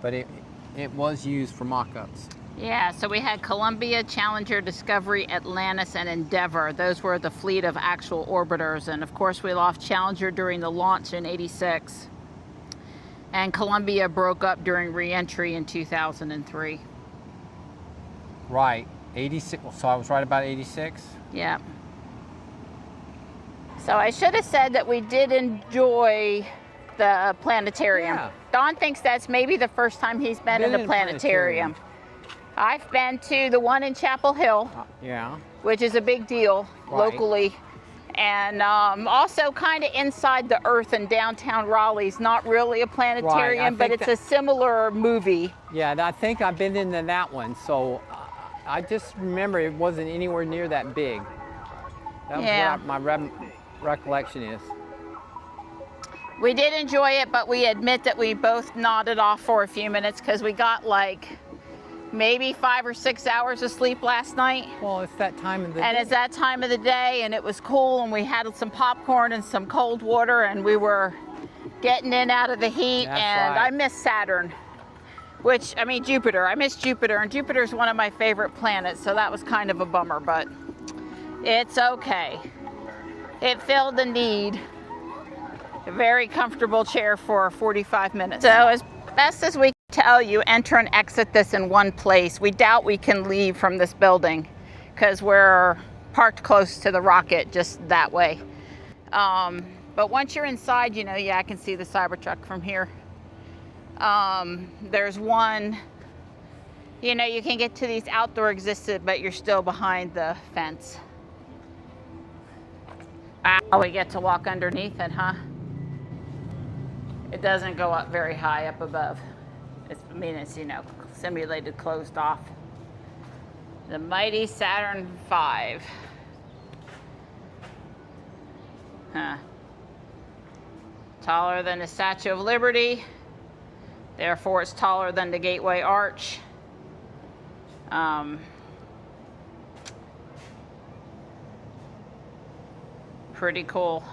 Speaker 2: but it was used for mock-ups.
Speaker 1: Yeah, so we had Columbia, Challenger, Discovery, Atlantis, and Endeavour. Those were the fleet of actual orbiters. And of course we lost Challenger during the launch in '86. And Columbia broke up during re-entry in 2003.
Speaker 2: Right, 86, so I was right about 86?
Speaker 1: Yeah. So I should have said that we did enjoy the planetarium.
Speaker 2: Yeah.
Speaker 1: Don thinks that's maybe the first time he's been in the planetarium. I've been to the one in Chapel Hill,
Speaker 2: yeah,
Speaker 1: which is a big deal locally. And also kind of inside the Earth in downtown Raleigh's not really a planetarium, but it's a similar movie.
Speaker 2: Yeah, I think I've been into that one, so I just remember it wasn't anywhere near that big. That was what my recollection is.
Speaker 1: We did enjoy it, but we admit that we both nodded off for a few minutes because we got like maybe 5 or 6 hours of sleep last night.
Speaker 2: Well, it's that time of the day.
Speaker 1: And it's that time of the day, and it was cool, and we had some popcorn and some cold water, and we were getting in out of the heat.
Speaker 2: That's right.
Speaker 1: I miss Saturn, which, I mean, Jupiter. I miss Jupiter, and Jupiter's one of my favorite planets, so that was kind of a bummer, but it's okay. It filled the need. A very comfortable chair for 45 minutes. So as best as we can tell you, enter and exit this in one place. We doubt we can leave from this building because we're parked close to the rocket just that way. But once you're inside, you know, yeah, I can see the Cybertruck from here. There's one, you know, you can get to these outdoor exits, but you're still behind the fence. Oh, we get to walk underneath it, huh? It doesn't go up very high up above. I mean, it's, you know, simulated closed off. The mighty Saturn V. Huh. Taller than the Statue of Liberty. Therefore, it's taller than the Gateway Arch. Pretty cool.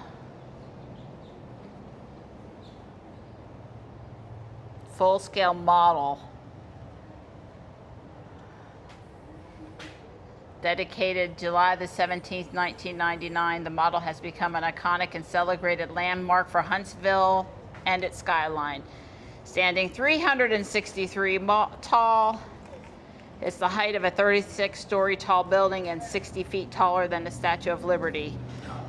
Speaker 1: Full-scale model. Dedicated July the 17th, 1999, the model has become an iconic and celebrated landmark for Huntsville and its skyline. Standing 363 tall, it's the height of a 36-story tall building and 60 feet taller than the Statue of Liberty.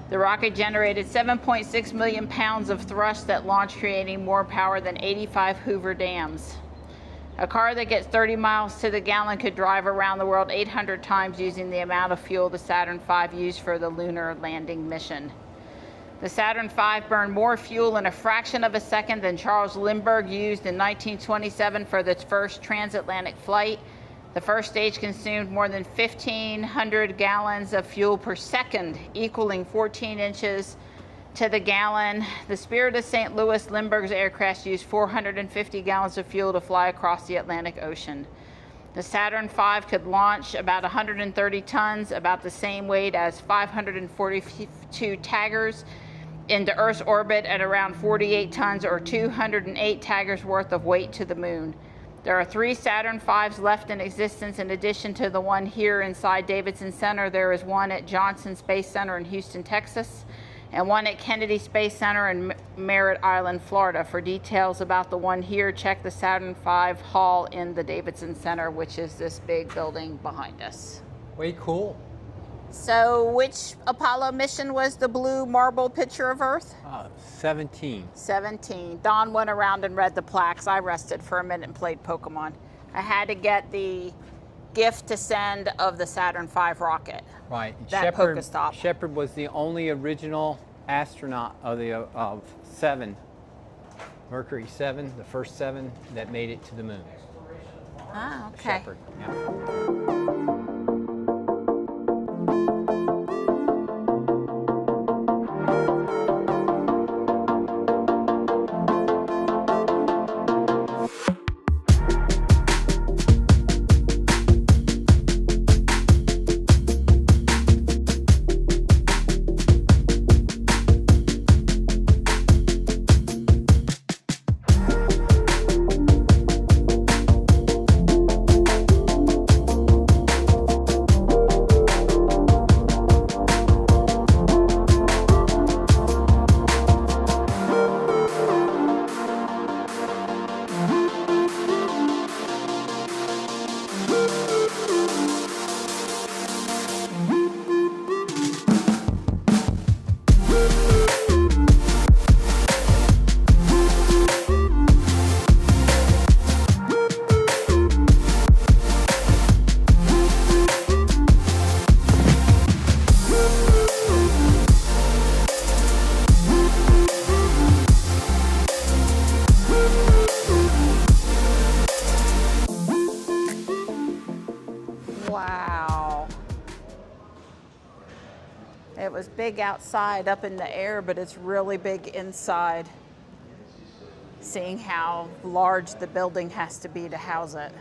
Speaker 1: The rocket generated 7.6 million pounds of thrust at launch, creating more power than 85 Hoover dams. A car that gets 30 miles to the gallon could drive around the world 800 times using the amount of fuel the Saturn V used for the lunar landing mission. The Saturn V burned more fuel in a fraction of a second than Charles Lindbergh used in 1927 for the first transatlantic flight. The first stage consumed more than 1,500 gallons of fuel per second, equaling 14 inches to the gallon. The Spirit of St. Louis Lindbergh's aircraft used 450 gallons of fuel to fly across the Atlantic Ocean. The Saturn V could launch about 130 tons, about the same weight as 542 Taggers, into Earth's orbit at around 48 tons or 208 Taggers worth of weight to the moon. There are 3 Saturn V's left in existence in addition to the one here inside Davidson Center. There is one at Johnson Space Center in Houston, Texas, and one at Kennedy Space Center in Merritt Island, Florida. For details about the one here, check the Saturn V hall in the Davidson Center, which is this big building behind us.
Speaker 2: Way cool.
Speaker 1: So which Apollo mission was the blue marble picture of Earth?
Speaker 2: 17.
Speaker 1: 17. Don went around and read the plaques. I rested for a minute and played Pokemon. I had to get the gift to send of the Saturn V rocket.
Speaker 2: Right.
Speaker 1: That Pokestop.
Speaker 2: Shepard was the only original astronaut of 7. Mercury 7, the first 7 that made it to the moon.
Speaker 1: Ah, okay.
Speaker 2: Shepard, yeah.
Speaker 1: Wow. It was big outside up in the air, but it's really big inside. Seeing how large the building has to be to house it.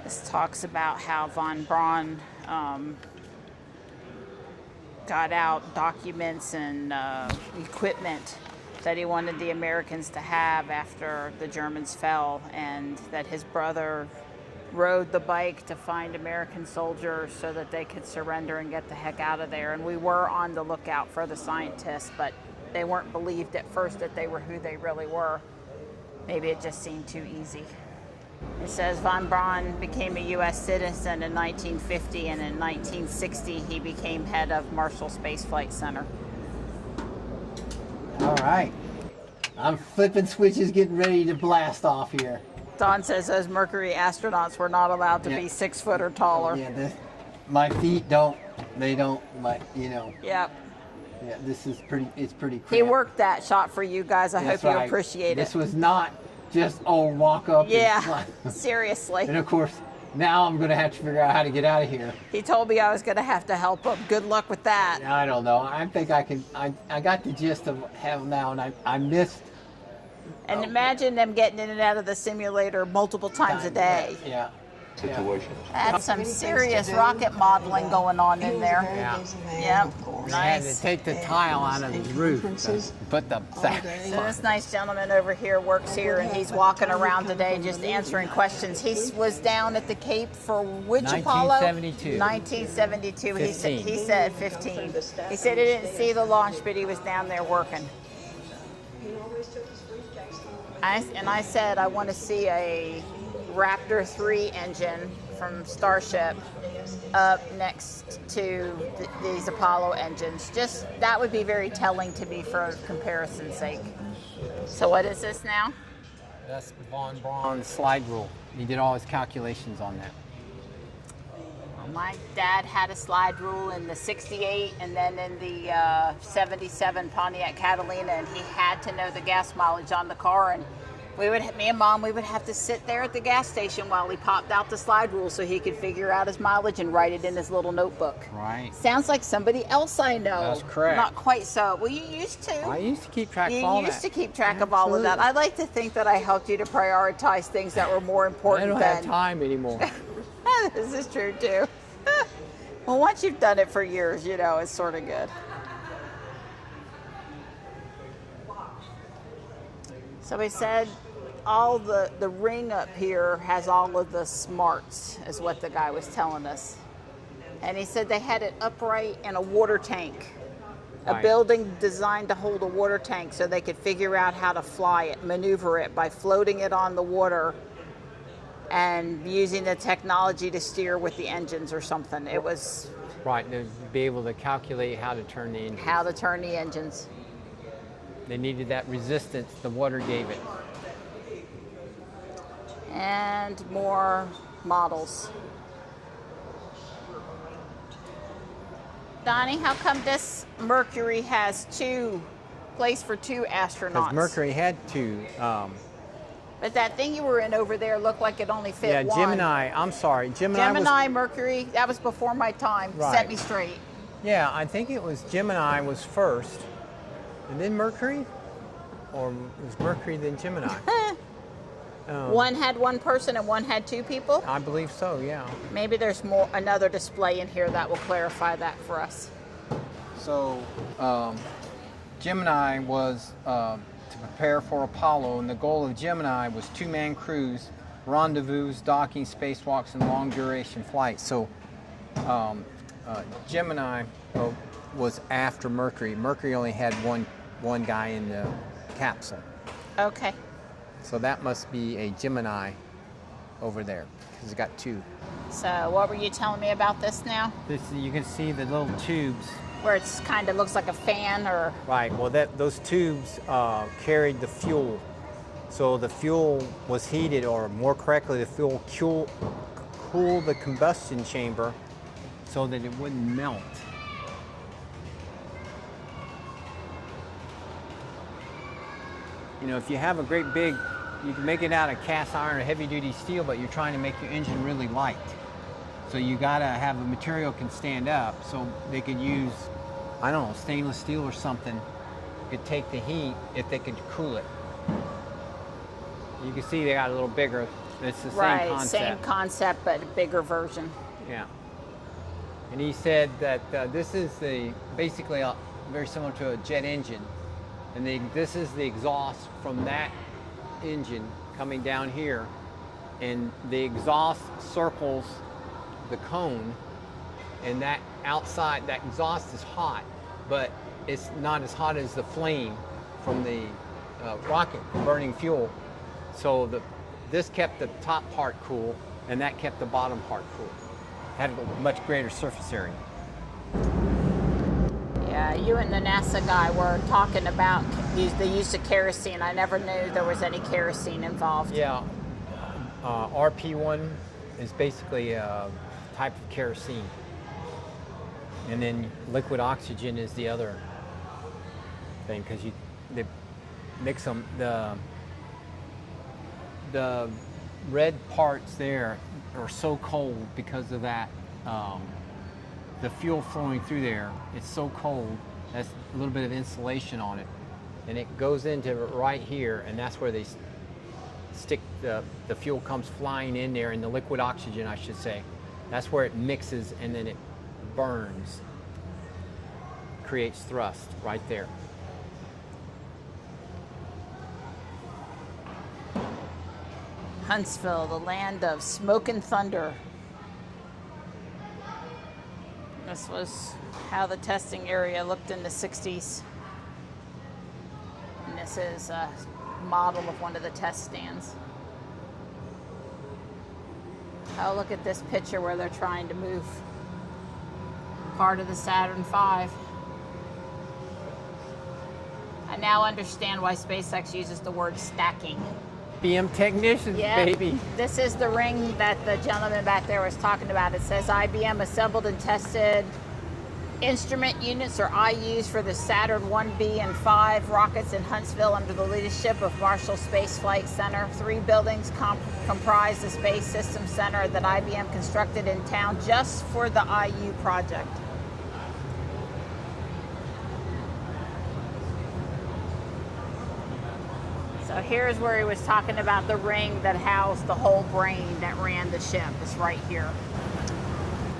Speaker 1: This talks about how von Braun got out documents and equipment that he wanted the Americans to have after the Germans fell, and that his brother rode the bike to find American soldiers so that they could surrender and get the heck out of there. And we were on the lookout for the scientists, but they weren't believed at first that they were who they really were. Maybe it just seemed too easy. It says von Braun became a U.S. citizen in 1950, and in 1960 he became head of Marshall Space Flight Center.
Speaker 2: All right. I'm flipping switches, getting ready to blast off here.
Speaker 1: Don says those Mercury astronauts were not allowed to be 6 foot or taller.
Speaker 2: Yeah, my feet don't, like, you know.
Speaker 1: Yep.
Speaker 2: Yeah, this is it's pretty cramped.
Speaker 1: He worked that shot for you guys. I hope you appreciate it.
Speaker 2: This was not just, walk up
Speaker 1: yeah, and seriously.
Speaker 2: And of course, now I'm going to have to figure out how to get out of here.
Speaker 1: He told me I was going to have to help him. Good luck with that.
Speaker 2: I don't know. I think I can, I got the gist of how now, and I missed.
Speaker 1: And imagine them getting in and out of the simulator multiple times a day.
Speaker 2: Yeah.
Speaker 3: Situations.
Speaker 1: That's some serious rocket modeling going on in there.
Speaker 2: Yeah.
Speaker 1: Yep.
Speaker 2: I had to
Speaker 1: Nice.
Speaker 2: take the tile out of the roof, put the sack.
Speaker 1: So this nice gentleman over here works here, and he's walking around today just answering questions. He was down at the Cape for which Apollo?
Speaker 2: 1972.
Speaker 1: 1972.
Speaker 2: 15.
Speaker 1: He said 15. He said he didn't see the launch, but he was down there working. I said I want to see a Raptor 3 engine from Starship up next to these Apollo engines. Just that would be very telling to me for comparison's sake. So what is this now?
Speaker 2: That's von Braun's slide rule. He did all his calculations on that.
Speaker 1: Well, my dad had a slide rule in the 68 and then in the 77 Pontiac Catalina, and he had to know the gas mileage on the car, and Me and Mom, we would have to sit there at the gas station while he popped out the slide rule so he could figure out his mileage and write it in his little notebook.
Speaker 2: Right.
Speaker 1: Sounds like somebody else I know.
Speaker 2: That's correct.
Speaker 1: Not quite so. Well, you used to.
Speaker 2: I used to keep track of all that.
Speaker 1: You used to keep track of all of that. I like to think that I helped you to prioritize things that were more important
Speaker 2: I don't have time anymore.
Speaker 1: This is true, too. Well, once you've done it for years, you know, it's sort of good. So he said all the ring up here has all of the smarts, is what the guy was telling us. And he said they had it upright in a water tank. A building designed to hold a water tank so they could figure out how to fly it, maneuver it by floating it on the water and using the technology to steer with the engines or something. It was...
Speaker 2: Right, to be able to calculate how to turn the engines.
Speaker 1: How to turn the engines.
Speaker 2: They needed that resistance the water gave it.
Speaker 1: And more models. Donnie, how come this Mercury has place for two astronauts?
Speaker 2: Because Mercury had two.
Speaker 1: But that thing you were in over there looked like it only fit one.
Speaker 2: Yeah, Gemini. I'm sorry,
Speaker 1: Gemini, Mercury. That was before my time.
Speaker 2: Right.
Speaker 1: Set me straight.
Speaker 2: Yeah, I think it was Gemini was first, and then Mercury, or it was Mercury then Gemini.
Speaker 1: One had one person and one had two people?
Speaker 2: I believe so, yeah.
Speaker 1: Maybe there's another display in here that will clarify that for us.
Speaker 2: So, Gemini was to prepare for Apollo, and the goal of Gemini was two-man crews, rendezvous, docking, spacewalks, and long-duration flights. So, Gemini was after Mercury. Mercury only had one guy in the capsule.
Speaker 1: Okay.
Speaker 2: So that must be a Gemini over there, because it's got two.
Speaker 1: So what were you telling me about this now?
Speaker 2: You can see the little tubes.
Speaker 1: Where it's kind of looks like a fan or...
Speaker 2: Right, well those tubes carried the fuel. So the fuel was heated, or more correctly, the fuel cooled the combustion chamber so that it wouldn't melt. You know, if you have a great big, you can make it out of cast iron or heavy duty steel, but you're trying to make your engine really light. So you gotta have the material can stand up, so they could use, I don't know, stainless steel or something. Could take the heat if they could cool it. You can see they got a little bigger. It's the same concept.
Speaker 1: Same concept, but a bigger version.
Speaker 2: Yeah. And he said that this is basically very similar to a jet engine. And this is the exhaust from that engine coming down here, and the exhaust circles the cone, and that outside, that exhaust is hot, but it's not as hot as the flame from the rocket burning fuel. So this kept the top part cool, and that kept the bottom part cool. Had a much greater surface area.
Speaker 1: Yeah, you and the NASA guy were talking about the use of kerosene. I never knew there was any kerosene involved.
Speaker 2: Yeah, RP1 is basically a type of kerosene. And then liquid oxygen is the other thing, because they mix them. The red parts there are so cold because of that. The fuel flowing through there, it's so cold, that's a little bit of insulation on it, and it goes into right here, and that's where they stick the fuel comes flying in there, and the liquid oxygen, I should say, that's where it mixes, and then it burns, creates thrust right there.
Speaker 1: Huntsville, the land of smoke and thunder. This was how the testing area looked in the 60s. And this is a model of one of the test stands. Oh, look at this picture where they're trying to move part of the Saturn V. I now understand why SpaceX uses the word stacking.
Speaker 2: IBM technicians, baby.
Speaker 1: This is the ring that the gentleman back there was talking about. It says IBM assembled and tested instrument units or IUs for the Saturn 1B and 5 rockets in Huntsville under the leadership of Marshall Space Flight Center. 3 buildings comprise the Space Systems Center that IBM constructed in town just for the IU project. So here's where he was talking about the ring that housed the whole brain that ran the ship. It's right here.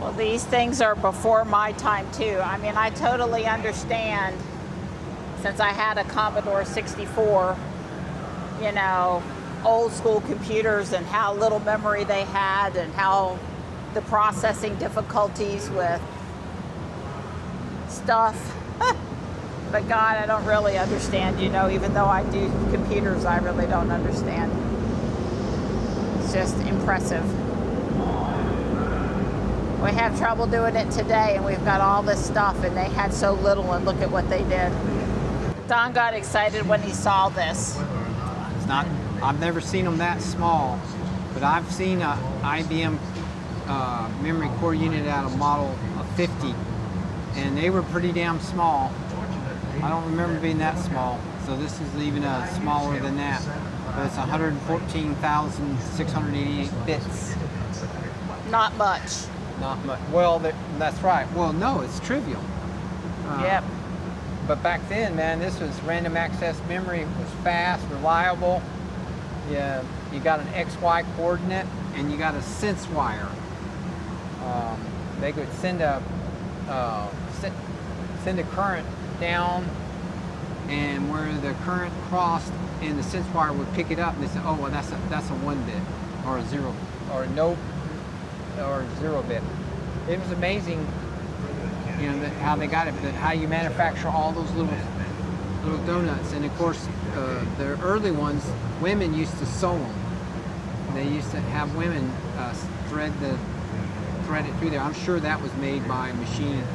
Speaker 1: Well, these things are before my time too. I mean, I totally understand, since I had a Commodore 64, you know, old school computers and how little memory they had and how the processing difficulties with stuff. But God, I don't really understand, you know, even though I do computers, I really don't understand. It's just impressive. We have trouble doing it today, and we've got all this stuff, and they had so little, and look at what they did. Don got excited when he saw this.
Speaker 2: It's not, I've never seen them that small, but I've seen a IBM memory core unit out of model of 50, and they were pretty damn small. I don't remember being that small, so this is even smaller than that. But it's 114,688 bits.
Speaker 1: Not much.
Speaker 2: Not much. Well, that's right. Well, no, it's trivial.
Speaker 1: Yep.
Speaker 2: But back then, man, this was random access memory. It was fast, reliable. Yeah, you got an XY coordinate, and you got a sense wire. They could send a current down, and where the current crossed, and the sense wire would pick it up, and they said, "Oh, well, that's a 1 bit, or a 0, or no." Or 0 bit. It was amazing, you know, how they got it, how you manufacture all those little donuts. And of course, the early ones, women used to sew them. They used to have women thread it through there. I'm sure that was made by machine.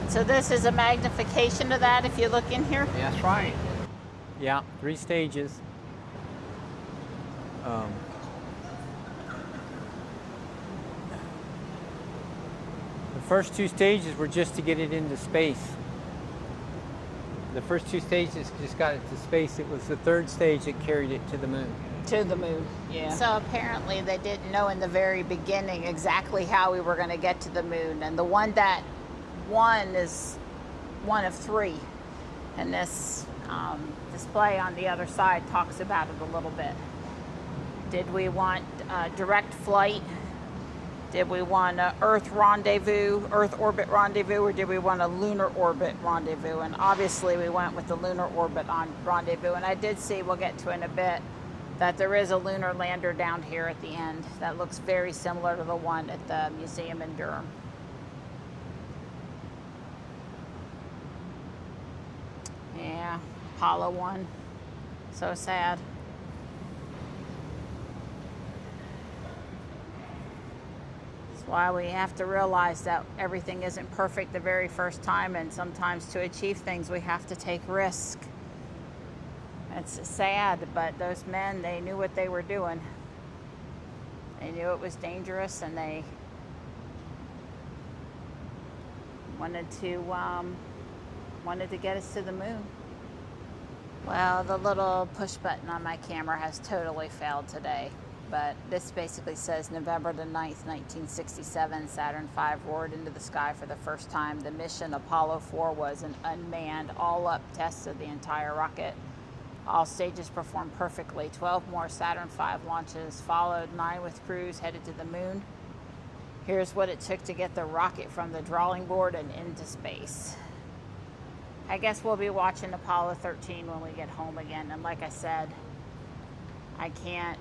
Speaker 1: So this is a magnification of that. If you look in here.
Speaker 2: Yeah, that's right. Yeah, 3 stages. The first 2 stages were just to get it into space. The first 2 stages just got it to space. It was the 3rd stage that carried it to the moon.
Speaker 1: To the moon, yeah. So apparently they didn't know in the very beginning exactly how we were going to get to the moon. And the one that won is one of 3. And this display on the other side talks about it a little bit. Did we want direct flight? Did we want an Earth orbit rendezvous, or did we want a lunar orbit rendezvous? And obviously we went with the lunar orbit rendezvous. And I did see, we'll get to in a bit, that there is a lunar lander down here at the end that looks very similar to the one at the museum in Durham. Yeah, Apollo 1. So sad. Why we have to realize that everything isn't perfect the very first time, and sometimes to achieve things we have to take risk. It's sad, but those men, they knew what they were doing. They knew it was dangerous, and they wanted to get us to the moon. Well, the little push button on my camera has totally failed today. But this basically says November the 9th, 1967, Saturn V roared into the sky for the first time. The mission Apollo 4 was an unmanned, all-up test of the entire rocket. All stages performed perfectly. 12 more Saturn V launches followed, 9 with crews headed to the moon. Here's what it took to get the rocket from the drawing board and into space. I guess we'll be watching Apollo 13 when we get home again. And like I said, I can't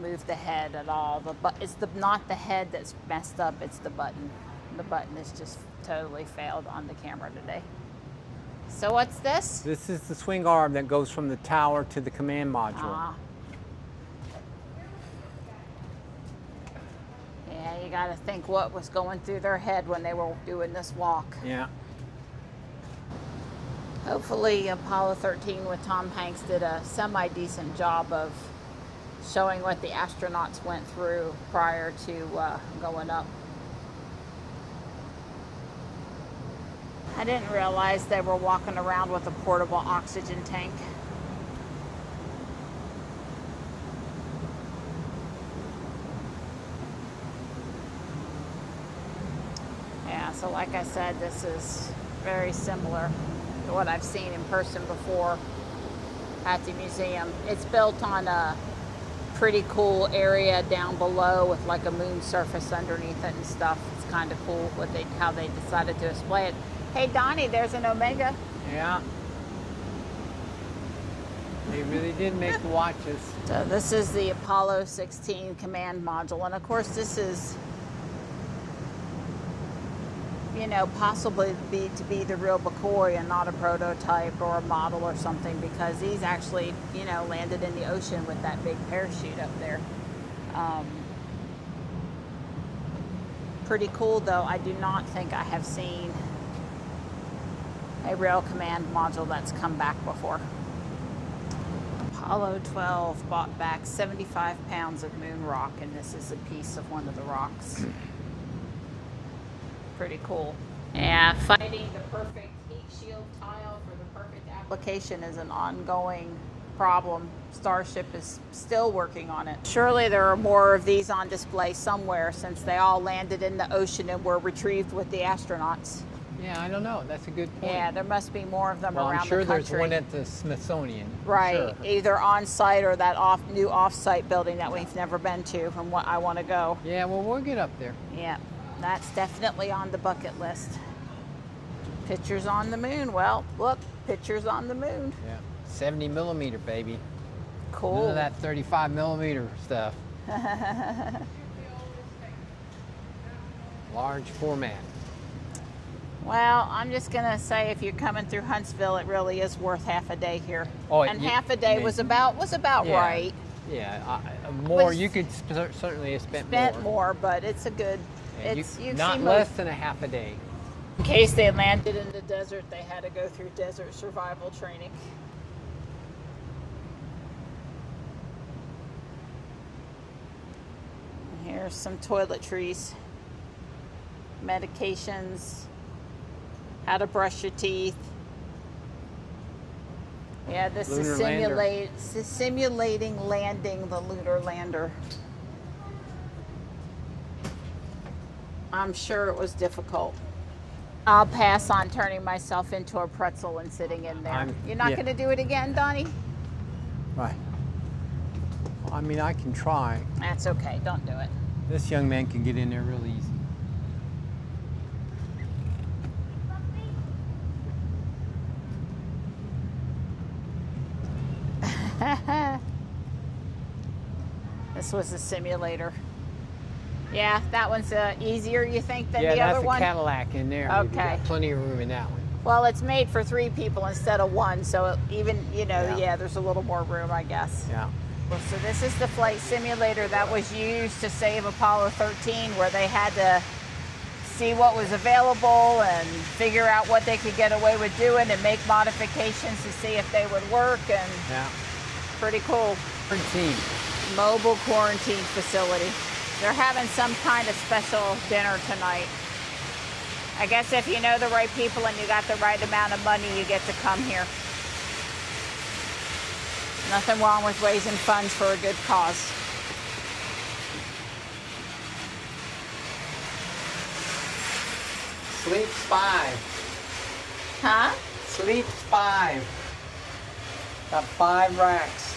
Speaker 1: move the head at all. It's not the head that's messed up, it's the button. The button has just totally failed on the camera today. So what's this?
Speaker 2: This is the swing arm that goes from the tower to the command module.
Speaker 1: Yeah, you got to think what was going through their head when they were doing this walk.
Speaker 2: Yeah.
Speaker 1: Hopefully Apollo 13 with Tom Hanks did a semi-decent job of showing what the astronauts went through prior to going up. I didn't realize they were walking around with a portable oxygen tank. Yeah, so like I said, this is very similar to what I've seen in person before at the museum. It's built on a pretty cool area down below with like a moon surface underneath it and stuff. It's kind of cool how they decided to display it. Hey Donnie, there's an Omega.
Speaker 2: Yeah. They really did make the watches.
Speaker 1: So this is the Apollo 16 command module, and of course this is, you know, possibly to be the real McCoy and not a prototype or a model or something, because these actually, you know, landed in the ocean with that big parachute up there. Pretty cool though. I do not think I have seen a rail command module that's come back before. Apollo 12 bought back 75 pounds of moon rock, and this is a piece of one of the rocks. Pretty cool. Yeah, finding the perfect heat shield tile for the perfect application is an ongoing problem. Starship is still working on it. Surely there are more of these on display somewhere, since they all landed in the ocean and were retrieved with the astronauts.
Speaker 2: Yeah, I don't know. That's a good point.
Speaker 1: Yeah, there must be more of them around the country.
Speaker 2: I'm sure there's one at the Smithsonian.
Speaker 1: Right,
Speaker 2: Sure.
Speaker 1: either on site or that new off-site building that we've never been to, from what I want to go.
Speaker 2: Yeah, well, we'll get up there.
Speaker 1: Yeah, that's definitely on the bucket list. Pictures on the moon. Well, look, pictures on the moon.
Speaker 2: Yeah, 70 millimeter, baby.
Speaker 1: Cool.
Speaker 2: None of that 35 millimeter stuff. Large format.
Speaker 1: Well, I'm just gonna say, if you're coming through Huntsville, it really is worth half a day here.
Speaker 2: Oh,
Speaker 1: and half a day was about
Speaker 2: yeah,
Speaker 1: right.
Speaker 2: Yeah, more. You could certainly have spent
Speaker 1: more, but it's a good.
Speaker 2: Yeah,
Speaker 1: it's
Speaker 2: not less than a half a day.
Speaker 1: In case they landed in the desert, they had to go through desert survival training. Here's some toiletries, medications, how to brush your teeth. Yeah, this is simulating landing the lunar lander. I'm sure it was difficult. I'll pass on turning myself into a pretzel and sitting in there. You're not going to do it again, Donnie?
Speaker 2: Right. Well, I mean, I can try.
Speaker 1: That's okay. Don't do it.
Speaker 2: This young man can get in there real easy.
Speaker 1: This was a simulator. Yeah, that one's easier, you think, than the other one?
Speaker 2: Yeah, that's a Cadillac in there.
Speaker 1: Okay.
Speaker 2: We've got plenty of room in that one.
Speaker 1: Well, it's made for 3 people instead of 1, so even, you know, yeah, there's a little more room, I guess.
Speaker 2: Yeah.
Speaker 1: Well, so this is the flight simulator that was used to save Apollo 13, where they had to see what was available and figure out what they could get away with doing and make modifications to see if they would work. And
Speaker 2: yeah,
Speaker 1: pretty cool.
Speaker 2: Quarantine.
Speaker 1: Mobile quarantine facility. They're having some kind of special dinner tonight. I guess if you know the right people and you got the right amount of money, you get to come here. Nothing wrong with raising funds for a good cause.
Speaker 2: Sleep 5.
Speaker 1: Huh?
Speaker 2: Sleep 5. Got 5 racks.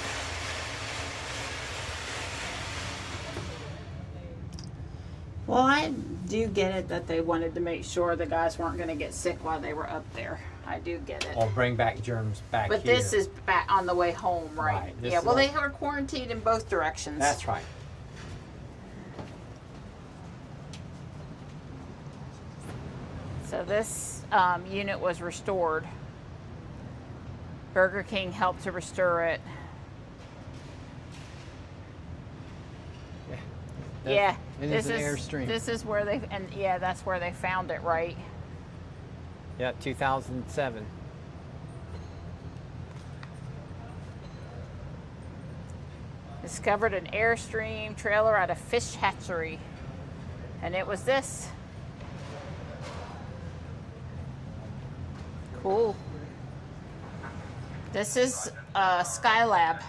Speaker 1: Well, I do get it that they wanted to make sure the guys weren't going to get sick while they were up there. I do get it.
Speaker 2: Or bring back germs back
Speaker 1: but
Speaker 2: here.
Speaker 1: This is back on the way home, right? Yeah, well, they were quarantined in both directions.
Speaker 2: That's right.
Speaker 1: So this unit was restored. Burger King helped to restore it. Yeah,
Speaker 2: this is an Airstream.
Speaker 1: This is where they, and yeah, that's where they found it, right?
Speaker 2: Yeah, 2007.
Speaker 1: Discovered an Airstream trailer at a fish hatchery, and it was this. Cool. This is Skylab.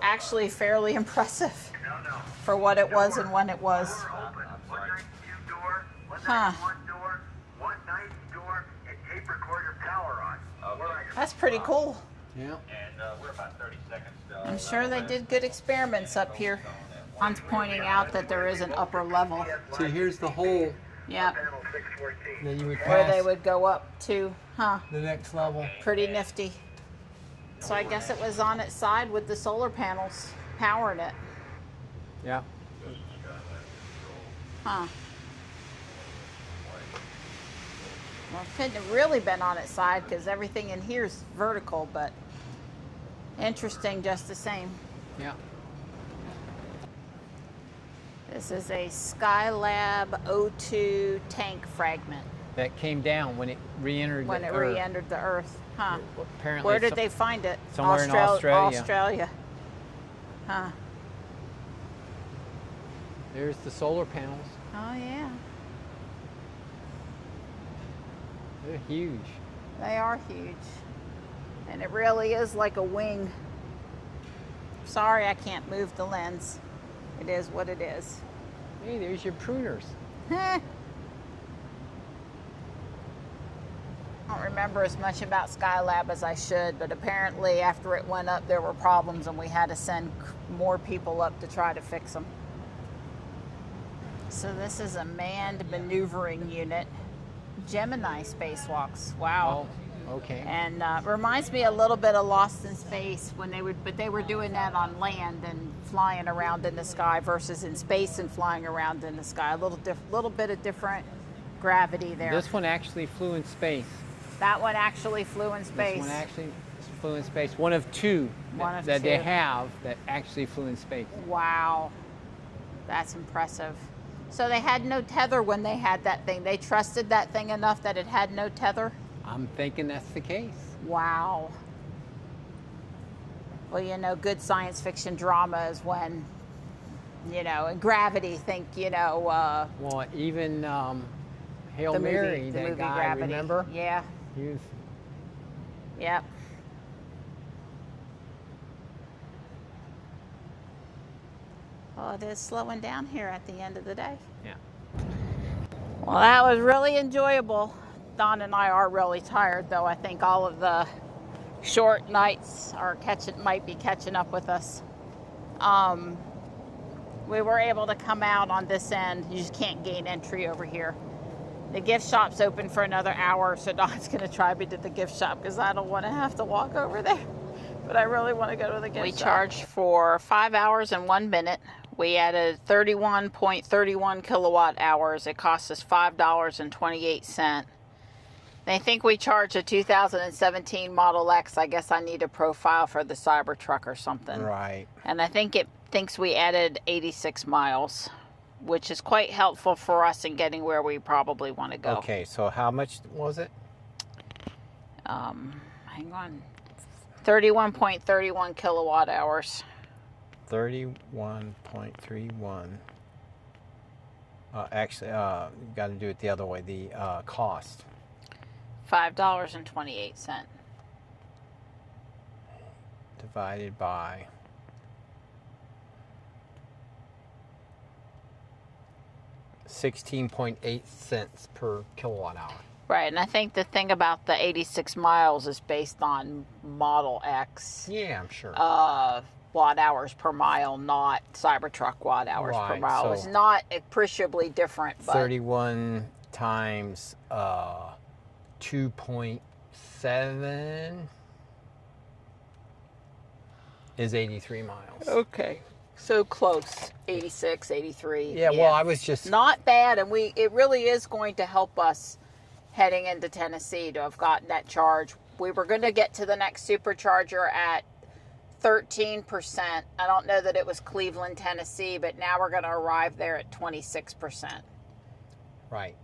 Speaker 1: Actually fairly impressive for what it was and when it was. Huh. That's pretty cool.
Speaker 2: Yeah.
Speaker 1: I'm sure they did good experiments up here. Hunt's pointing out that there is an upper level.
Speaker 2: So here's the hole.
Speaker 1: Yep.
Speaker 2: Then you would
Speaker 1: Where
Speaker 2: pass
Speaker 1: they would go up to, huh?
Speaker 2: the next level.
Speaker 1: Pretty nifty. So I guess it was on its side with the solar panels powering it.
Speaker 2: Yeah.
Speaker 1: Huh. Well, it couldn't have really been on its side because everything in here is vertical, but interesting just the same.
Speaker 2: Yeah.
Speaker 1: This is a Skylab O2 tank fragment.
Speaker 2: That came down when it re-entered
Speaker 1: When it re-entered the Earth. Huh.
Speaker 2: Apparently.
Speaker 1: Where did they find it?
Speaker 2: Somewhere in Australia.
Speaker 1: Australia. Huh.
Speaker 2: There's the solar panels.
Speaker 1: Oh, yeah.
Speaker 2: They're huge.
Speaker 1: They are huge. And it really is like a wing. Sorry, I can't move the lens. It is what it is.
Speaker 2: Hey, there's your pruners.
Speaker 1: I don't remember as much about Skylab as I should, but apparently after it went up there were problems and we had to send more people up to try to fix them. So this is a manned maneuvering unit. Gemini spacewalks. Wow.
Speaker 2: Oh, okay.
Speaker 1: And reminds me a little bit of Lost in Space when they were doing that on land and flying around in the sky versus in space and flying around in the sky. A little bit of different gravity there.
Speaker 2: This one actually flew in space.
Speaker 1: That one actually flew in space.
Speaker 2: This one actually flew in space. One of two that they have that actually flew in space.
Speaker 1: Wow. That's impressive. So they had no tether when they had that thing. They trusted that thing enough that it had no tether?
Speaker 2: I'm thinking that's the case.
Speaker 1: Wow. Well, you know, good science fiction drama is when, you know, in Gravity, think, you know...
Speaker 2: well, even Hail
Speaker 1: the
Speaker 2: Mary,
Speaker 1: movie,
Speaker 2: that guy,
Speaker 1: Gravity.
Speaker 2: remember?
Speaker 1: Yeah.
Speaker 2: He was...
Speaker 1: Yep. Well, it is slowing down here at the end of the day.
Speaker 2: Yeah.
Speaker 1: Well, that was really enjoyable. Don and I are really tired, though. I think all of the short nights are might be catching up with us. We were able to come out on this end. You just can't gain entry over here. The gift shop's open for another hour, so Don's going to try me to the gift shop because I don't want to have to walk over there. But I really want to go to the gift shop. We charged for 5 hours and 1 minute. We added 31.31 kilowatt hours. It cost us $5.28. They think we charge a 2017 Model X. I guess I need a profile for the Cybertruck or something.
Speaker 2: Right.
Speaker 1: And I think it thinks we added 86 miles, which is quite helpful for us in getting where we probably want to go.
Speaker 2: Okay, so how much was it?
Speaker 1: Hang on. 31.31 kilowatt hours.
Speaker 2: 31.31. Actually, you got to do it the other way. The cost.
Speaker 1: $5.28.
Speaker 2: Divided by 16.8 cents per kilowatt hour.
Speaker 1: Right, and I think the thing about the 86 miles is based on Model X.
Speaker 2: Yeah, I'm sure.
Speaker 1: Watt hours per mile, not Cybertruck watt hours per
Speaker 2: Right,
Speaker 1: mile.
Speaker 2: so
Speaker 1: It's not appreciably different, but
Speaker 2: 31 times 2.7 is 83 miles.
Speaker 1: okay. So close. 86, 83.
Speaker 2: Yeah, well, I was just...
Speaker 1: Not bad, and it really is going to help us heading into Tennessee to have gotten that charge. We were going to get to the next supercharger at 13%. I don't know that it was Cleveland, Tennessee, but now we're going to arrive there at 26%.
Speaker 2: Right.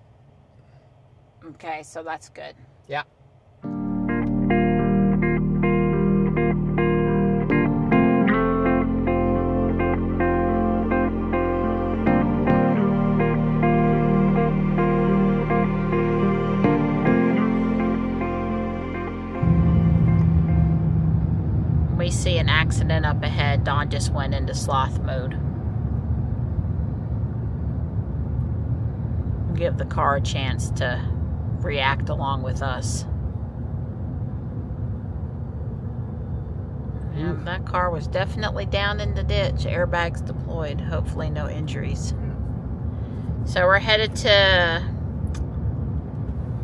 Speaker 1: Okay, so that's good.
Speaker 2: Yeah.
Speaker 1: an accident up ahead. Don just went into sloth mode. Give the car a chance to react along with us. And that car was definitely down in the ditch. Airbags deployed. Hopefully no injuries. So we're headed to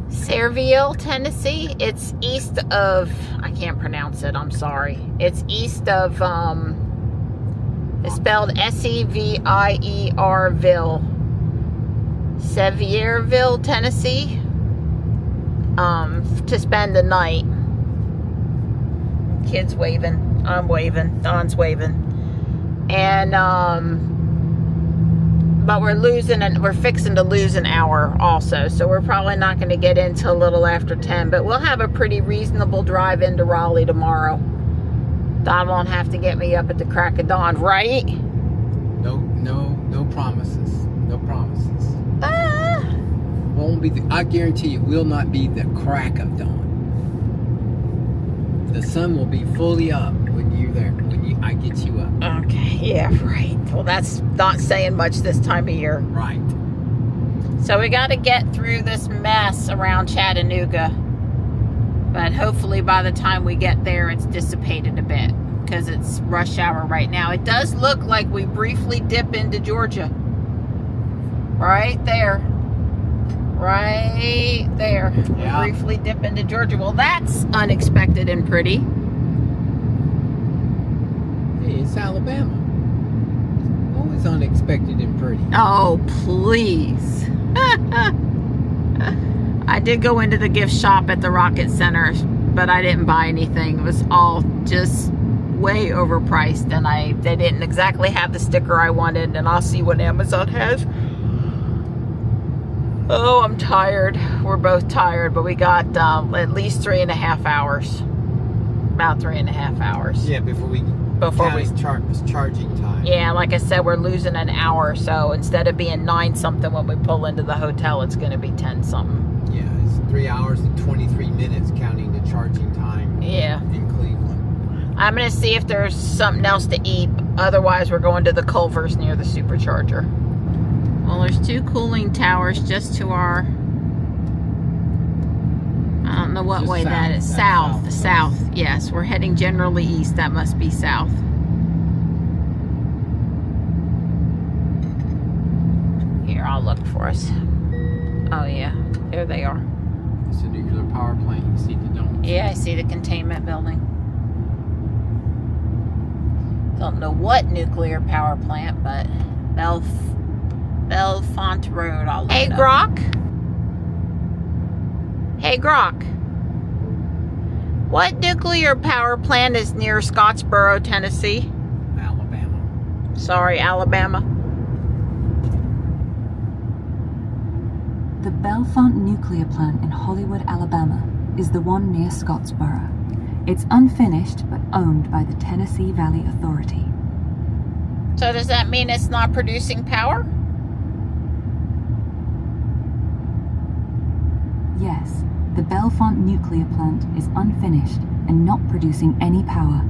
Speaker 1: Sayreville, Tennessee. It's east of, I can't pronounce it, I'm sorry. It's east of, it's spelled Sevierville. Sevierville, Tennessee. To spend the night. Kids waving. I'm waving. Don's waving. And, but we're fixing to lose an hour also. So we're probably not going to get in till a little after 10. But we'll have a pretty reasonable drive into Raleigh tomorrow. Don won't have to get me up at the crack of dawn, right?
Speaker 2: No promises. No promises. Won't be I guarantee it will not be the crack of dawn. The sun will be fully up when you're there, I get you up.
Speaker 1: Okay, yeah, right. Well, that's not saying much this time of year.
Speaker 2: Right.
Speaker 1: So we got to get through this mess around Chattanooga. But hopefully by the time we get there, it's dissipated a bit. Because it's rush hour right now. It does look like we briefly dip into Georgia. Right there. Right there.
Speaker 2: Yeah.
Speaker 1: We briefly dip into Georgia. Well, that's unexpected and pretty.
Speaker 2: Hey, it's Alabama. Always unexpected and pretty.
Speaker 1: Oh, please. I did go into the gift shop at the Rocket Center, but I didn't buy anything. It was all just way overpriced, and they didn't exactly have the sticker I wanted, and I'll see what Amazon has. Oh, I'm tired. We're both tired, but we got at least 3.5 hours. About 3.5 hours.
Speaker 2: Yeah, before charging time.
Speaker 1: Yeah, like I said, we're losing an hour, so instead of being 9 something when we pull into the hotel, it's going to be 10 something.
Speaker 2: Yeah, it's 3 hours and 23 minutes counting the charging time.
Speaker 1: Yeah.
Speaker 2: In Cleveland.
Speaker 1: I'm going to see if there's something else to eat. Otherwise, we're going to the Culver's near the supercharger. Well, there's 2 cooling towers just to our, I don't know what
Speaker 2: Just
Speaker 1: way
Speaker 2: south.
Speaker 1: that is.
Speaker 2: That's
Speaker 1: South. Yes, we're heading generally east. That must be south. Here, I'll look for us. Oh, yeah. There they are.
Speaker 2: It's a nuclear power plant. You see the dome.
Speaker 1: Yeah, I see the containment building. Don't know what nuclear power plant, but Bellefonte Road. I'll look it up. Grok. Hey, Grok. What nuclear power plant is near Scottsboro, Tennessee?
Speaker 2: Alabama.
Speaker 1: Sorry, Alabama.
Speaker 3: The Bellefonte nuclear plant in Hollywood, Alabama, is the one near Scottsboro. It's unfinished, but owned by the Tennessee Valley Authority.
Speaker 1: So does that mean it's not producing power?
Speaker 3: Yes, the Bellefonte nuclear plant is unfinished and not producing any power.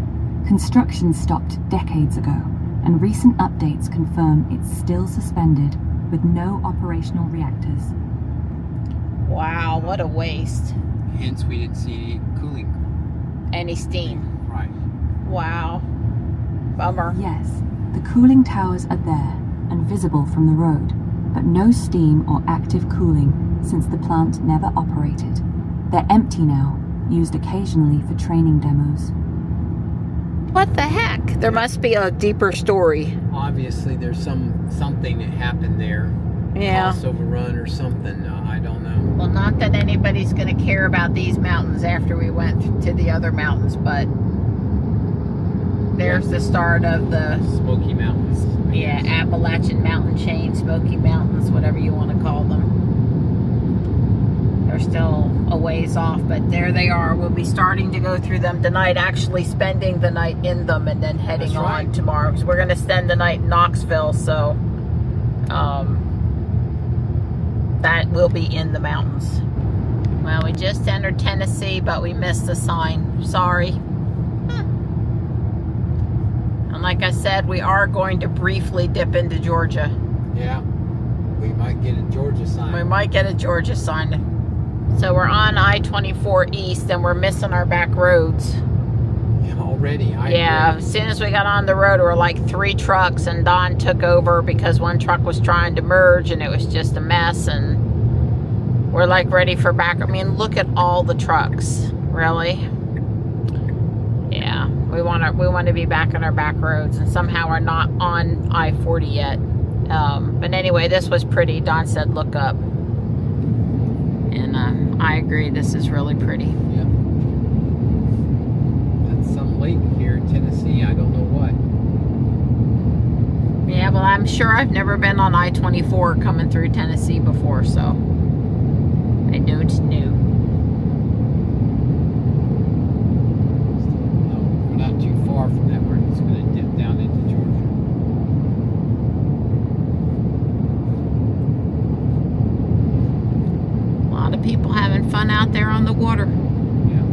Speaker 3: Construction stopped decades ago, and recent updates confirm it's still suspended with no operational reactors.
Speaker 1: Wow, what a waste.
Speaker 2: Hence, we didn't see any cooling.
Speaker 1: Any steam.
Speaker 2: Right.
Speaker 1: Wow. Bummer.
Speaker 3: Yes, the cooling towers are there and visible from the road, but no steam or active cooling since the plant never operated. They're empty now, used occasionally for training demos.
Speaker 1: What the heck? There must be a deeper story.
Speaker 2: Obviously, there's something that happened there.
Speaker 1: Yeah.
Speaker 2: Cost overrun or something. I don't know.
Speaker 1: Well, not that anybody's going to care about these mountains after we went to the other mountains, but there's the start of the
Speaker 2: Smoky Mountains.
Speaker 1: Yeah, Appalachian Mountain Chain, Smoky Mountains, whatever you want to call them. They're still a ways off, but there they are. We'll be starting to go through them tonight, actually spending the night in them and then heading on tomorrow. Because we're going to spend the night in Knoxville, so that will be in the mountains. Well, we just entered Tennessee, but we missed the sign. Sorry. And like I said, we are going to briefly dip into Georgia.
Speaker 2: Yeah. We might get a Georgia sign.
Speaker 1: We might get a Georgia sign. So we're on I-24 East and we're missing our back roads.
Speaker 2: Yeah, already.
Speaker 1: Yeah, as soon as we got on the road, there were like 3 trucks and Don took over because one truck was trying to merge and it was just a mess, and we're like ready for back. I mean, look at all the trucks. Really? Yeah, we want to be back on our back roads, and somehow we're not on I-40 yet. But anyway, this was pretty. Don said look up. And I agree, this is really pretty.
Speaker 2: Yep. That's some lake here in Tennessee. I don't know what.
Speaker 1: Yeah, well, I'm sure I've never been on I-24 coming through Tennessee before, so I don't know.
Speaker 2: We're not too far from that. We're just going to dip down into Georgia.
Speaker 1: People having fun out there on the water.
Speaker 2: Yeah.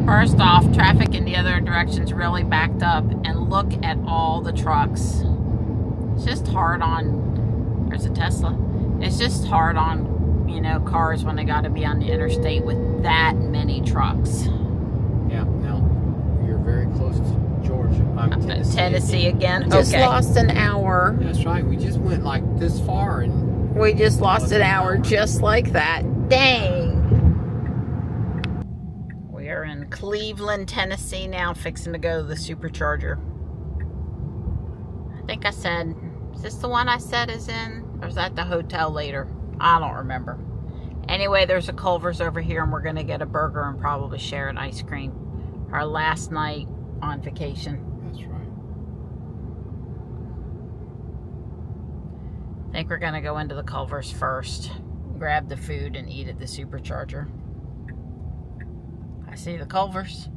Speaker 1: First off, traffic in the other direction's really backed up, and look at all the trucks. It's just hard on, there's a Tesla. It's just hard on, you know, cars when they got to be on the interstate with that many trucks.
Speaker 2: Yeah, now you're very close to Georgia.
Speaker 1: Tennessee again. Just lost an hour.
Speaker 2: That's right. We just went like this far and
Speaker 1: we just lost an hour just like that. Dang. We are in Cleveland, Tennessee now, fixing to go to the supercharger. I think I said, is this the one I said is in? Or is that the hotel later? I don't remember. Anyway, there's a Culver's over here, and we're going to get a burger and probably share an ice cream. Our last night on vacation.
Speaker 2: That's right.
Speaker 1: I think we're going to go into the Culver's first, grab the food, and eat at the supercharger. I see the Culver's.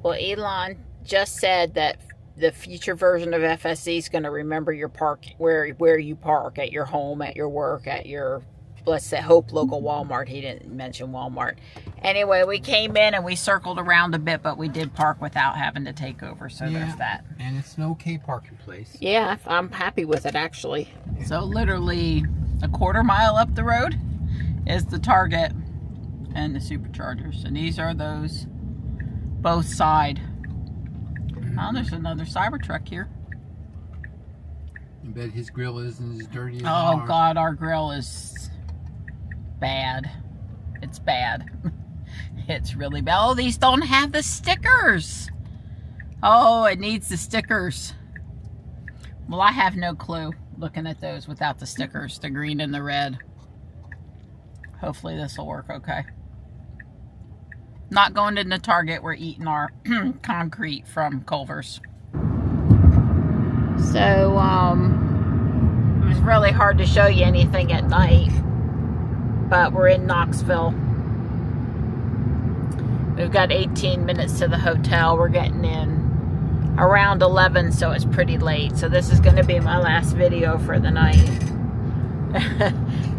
Speaker 1: Well, Elon just said that the future version of FSE is going to remember your park, where you park, at your home, at your work, at your, let's say, Hope local Walmart. He didn't mention Walmart. Anyway, we came in and we circled around a bit, but we did park without having to take over, so yeah, there's that.
Speaker 2: And it's an okay parking place.
Speaker 1: Yeah, I'm happy with it, actually. Yeah. So literally a quarter mile up the road is the Target and the superchargers. And these are those both side. Oh, there's another Cybertruck here.
Speaker 2: I bet his grill isn't as dirty as
Speaker 1: ours. Oh, God, our grill is bad. It's bad. It's really bad. Oh, these don't have the stickers. Oh, it needs the stickers. Well, I have no clue looking at those without the stickers, the green and the red. Hopefully this will work okay. Not going into Target. We're eating our concrete from Culver's. So, it was really hard to show you anything at night. But we're in Knoxville. We've got 18 minutes to the hotel. We're getting in around 11, so it's pretty late. So this is going to be my last video for the night.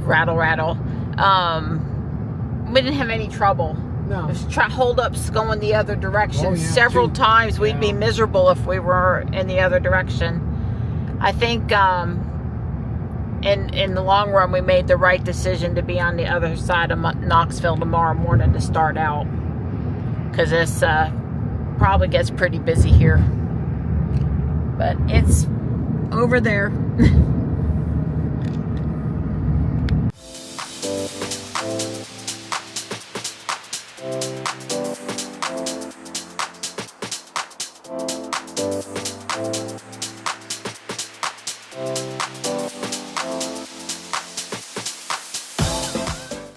Speaker 1: Rattle, rattle. We didn't have any trouble.
Speaker 2: No.
Speaker 1: There's hold-ups going the other direction.
Speaker 2: Oh, yeah,
Speaker 1: several times we'd be miserable if we were in the other direction. I think in the long run we made the right decision to be on the other side of Knoxville tomorrow morning to start out. Because this probably gets pretty busy here. But it's over there.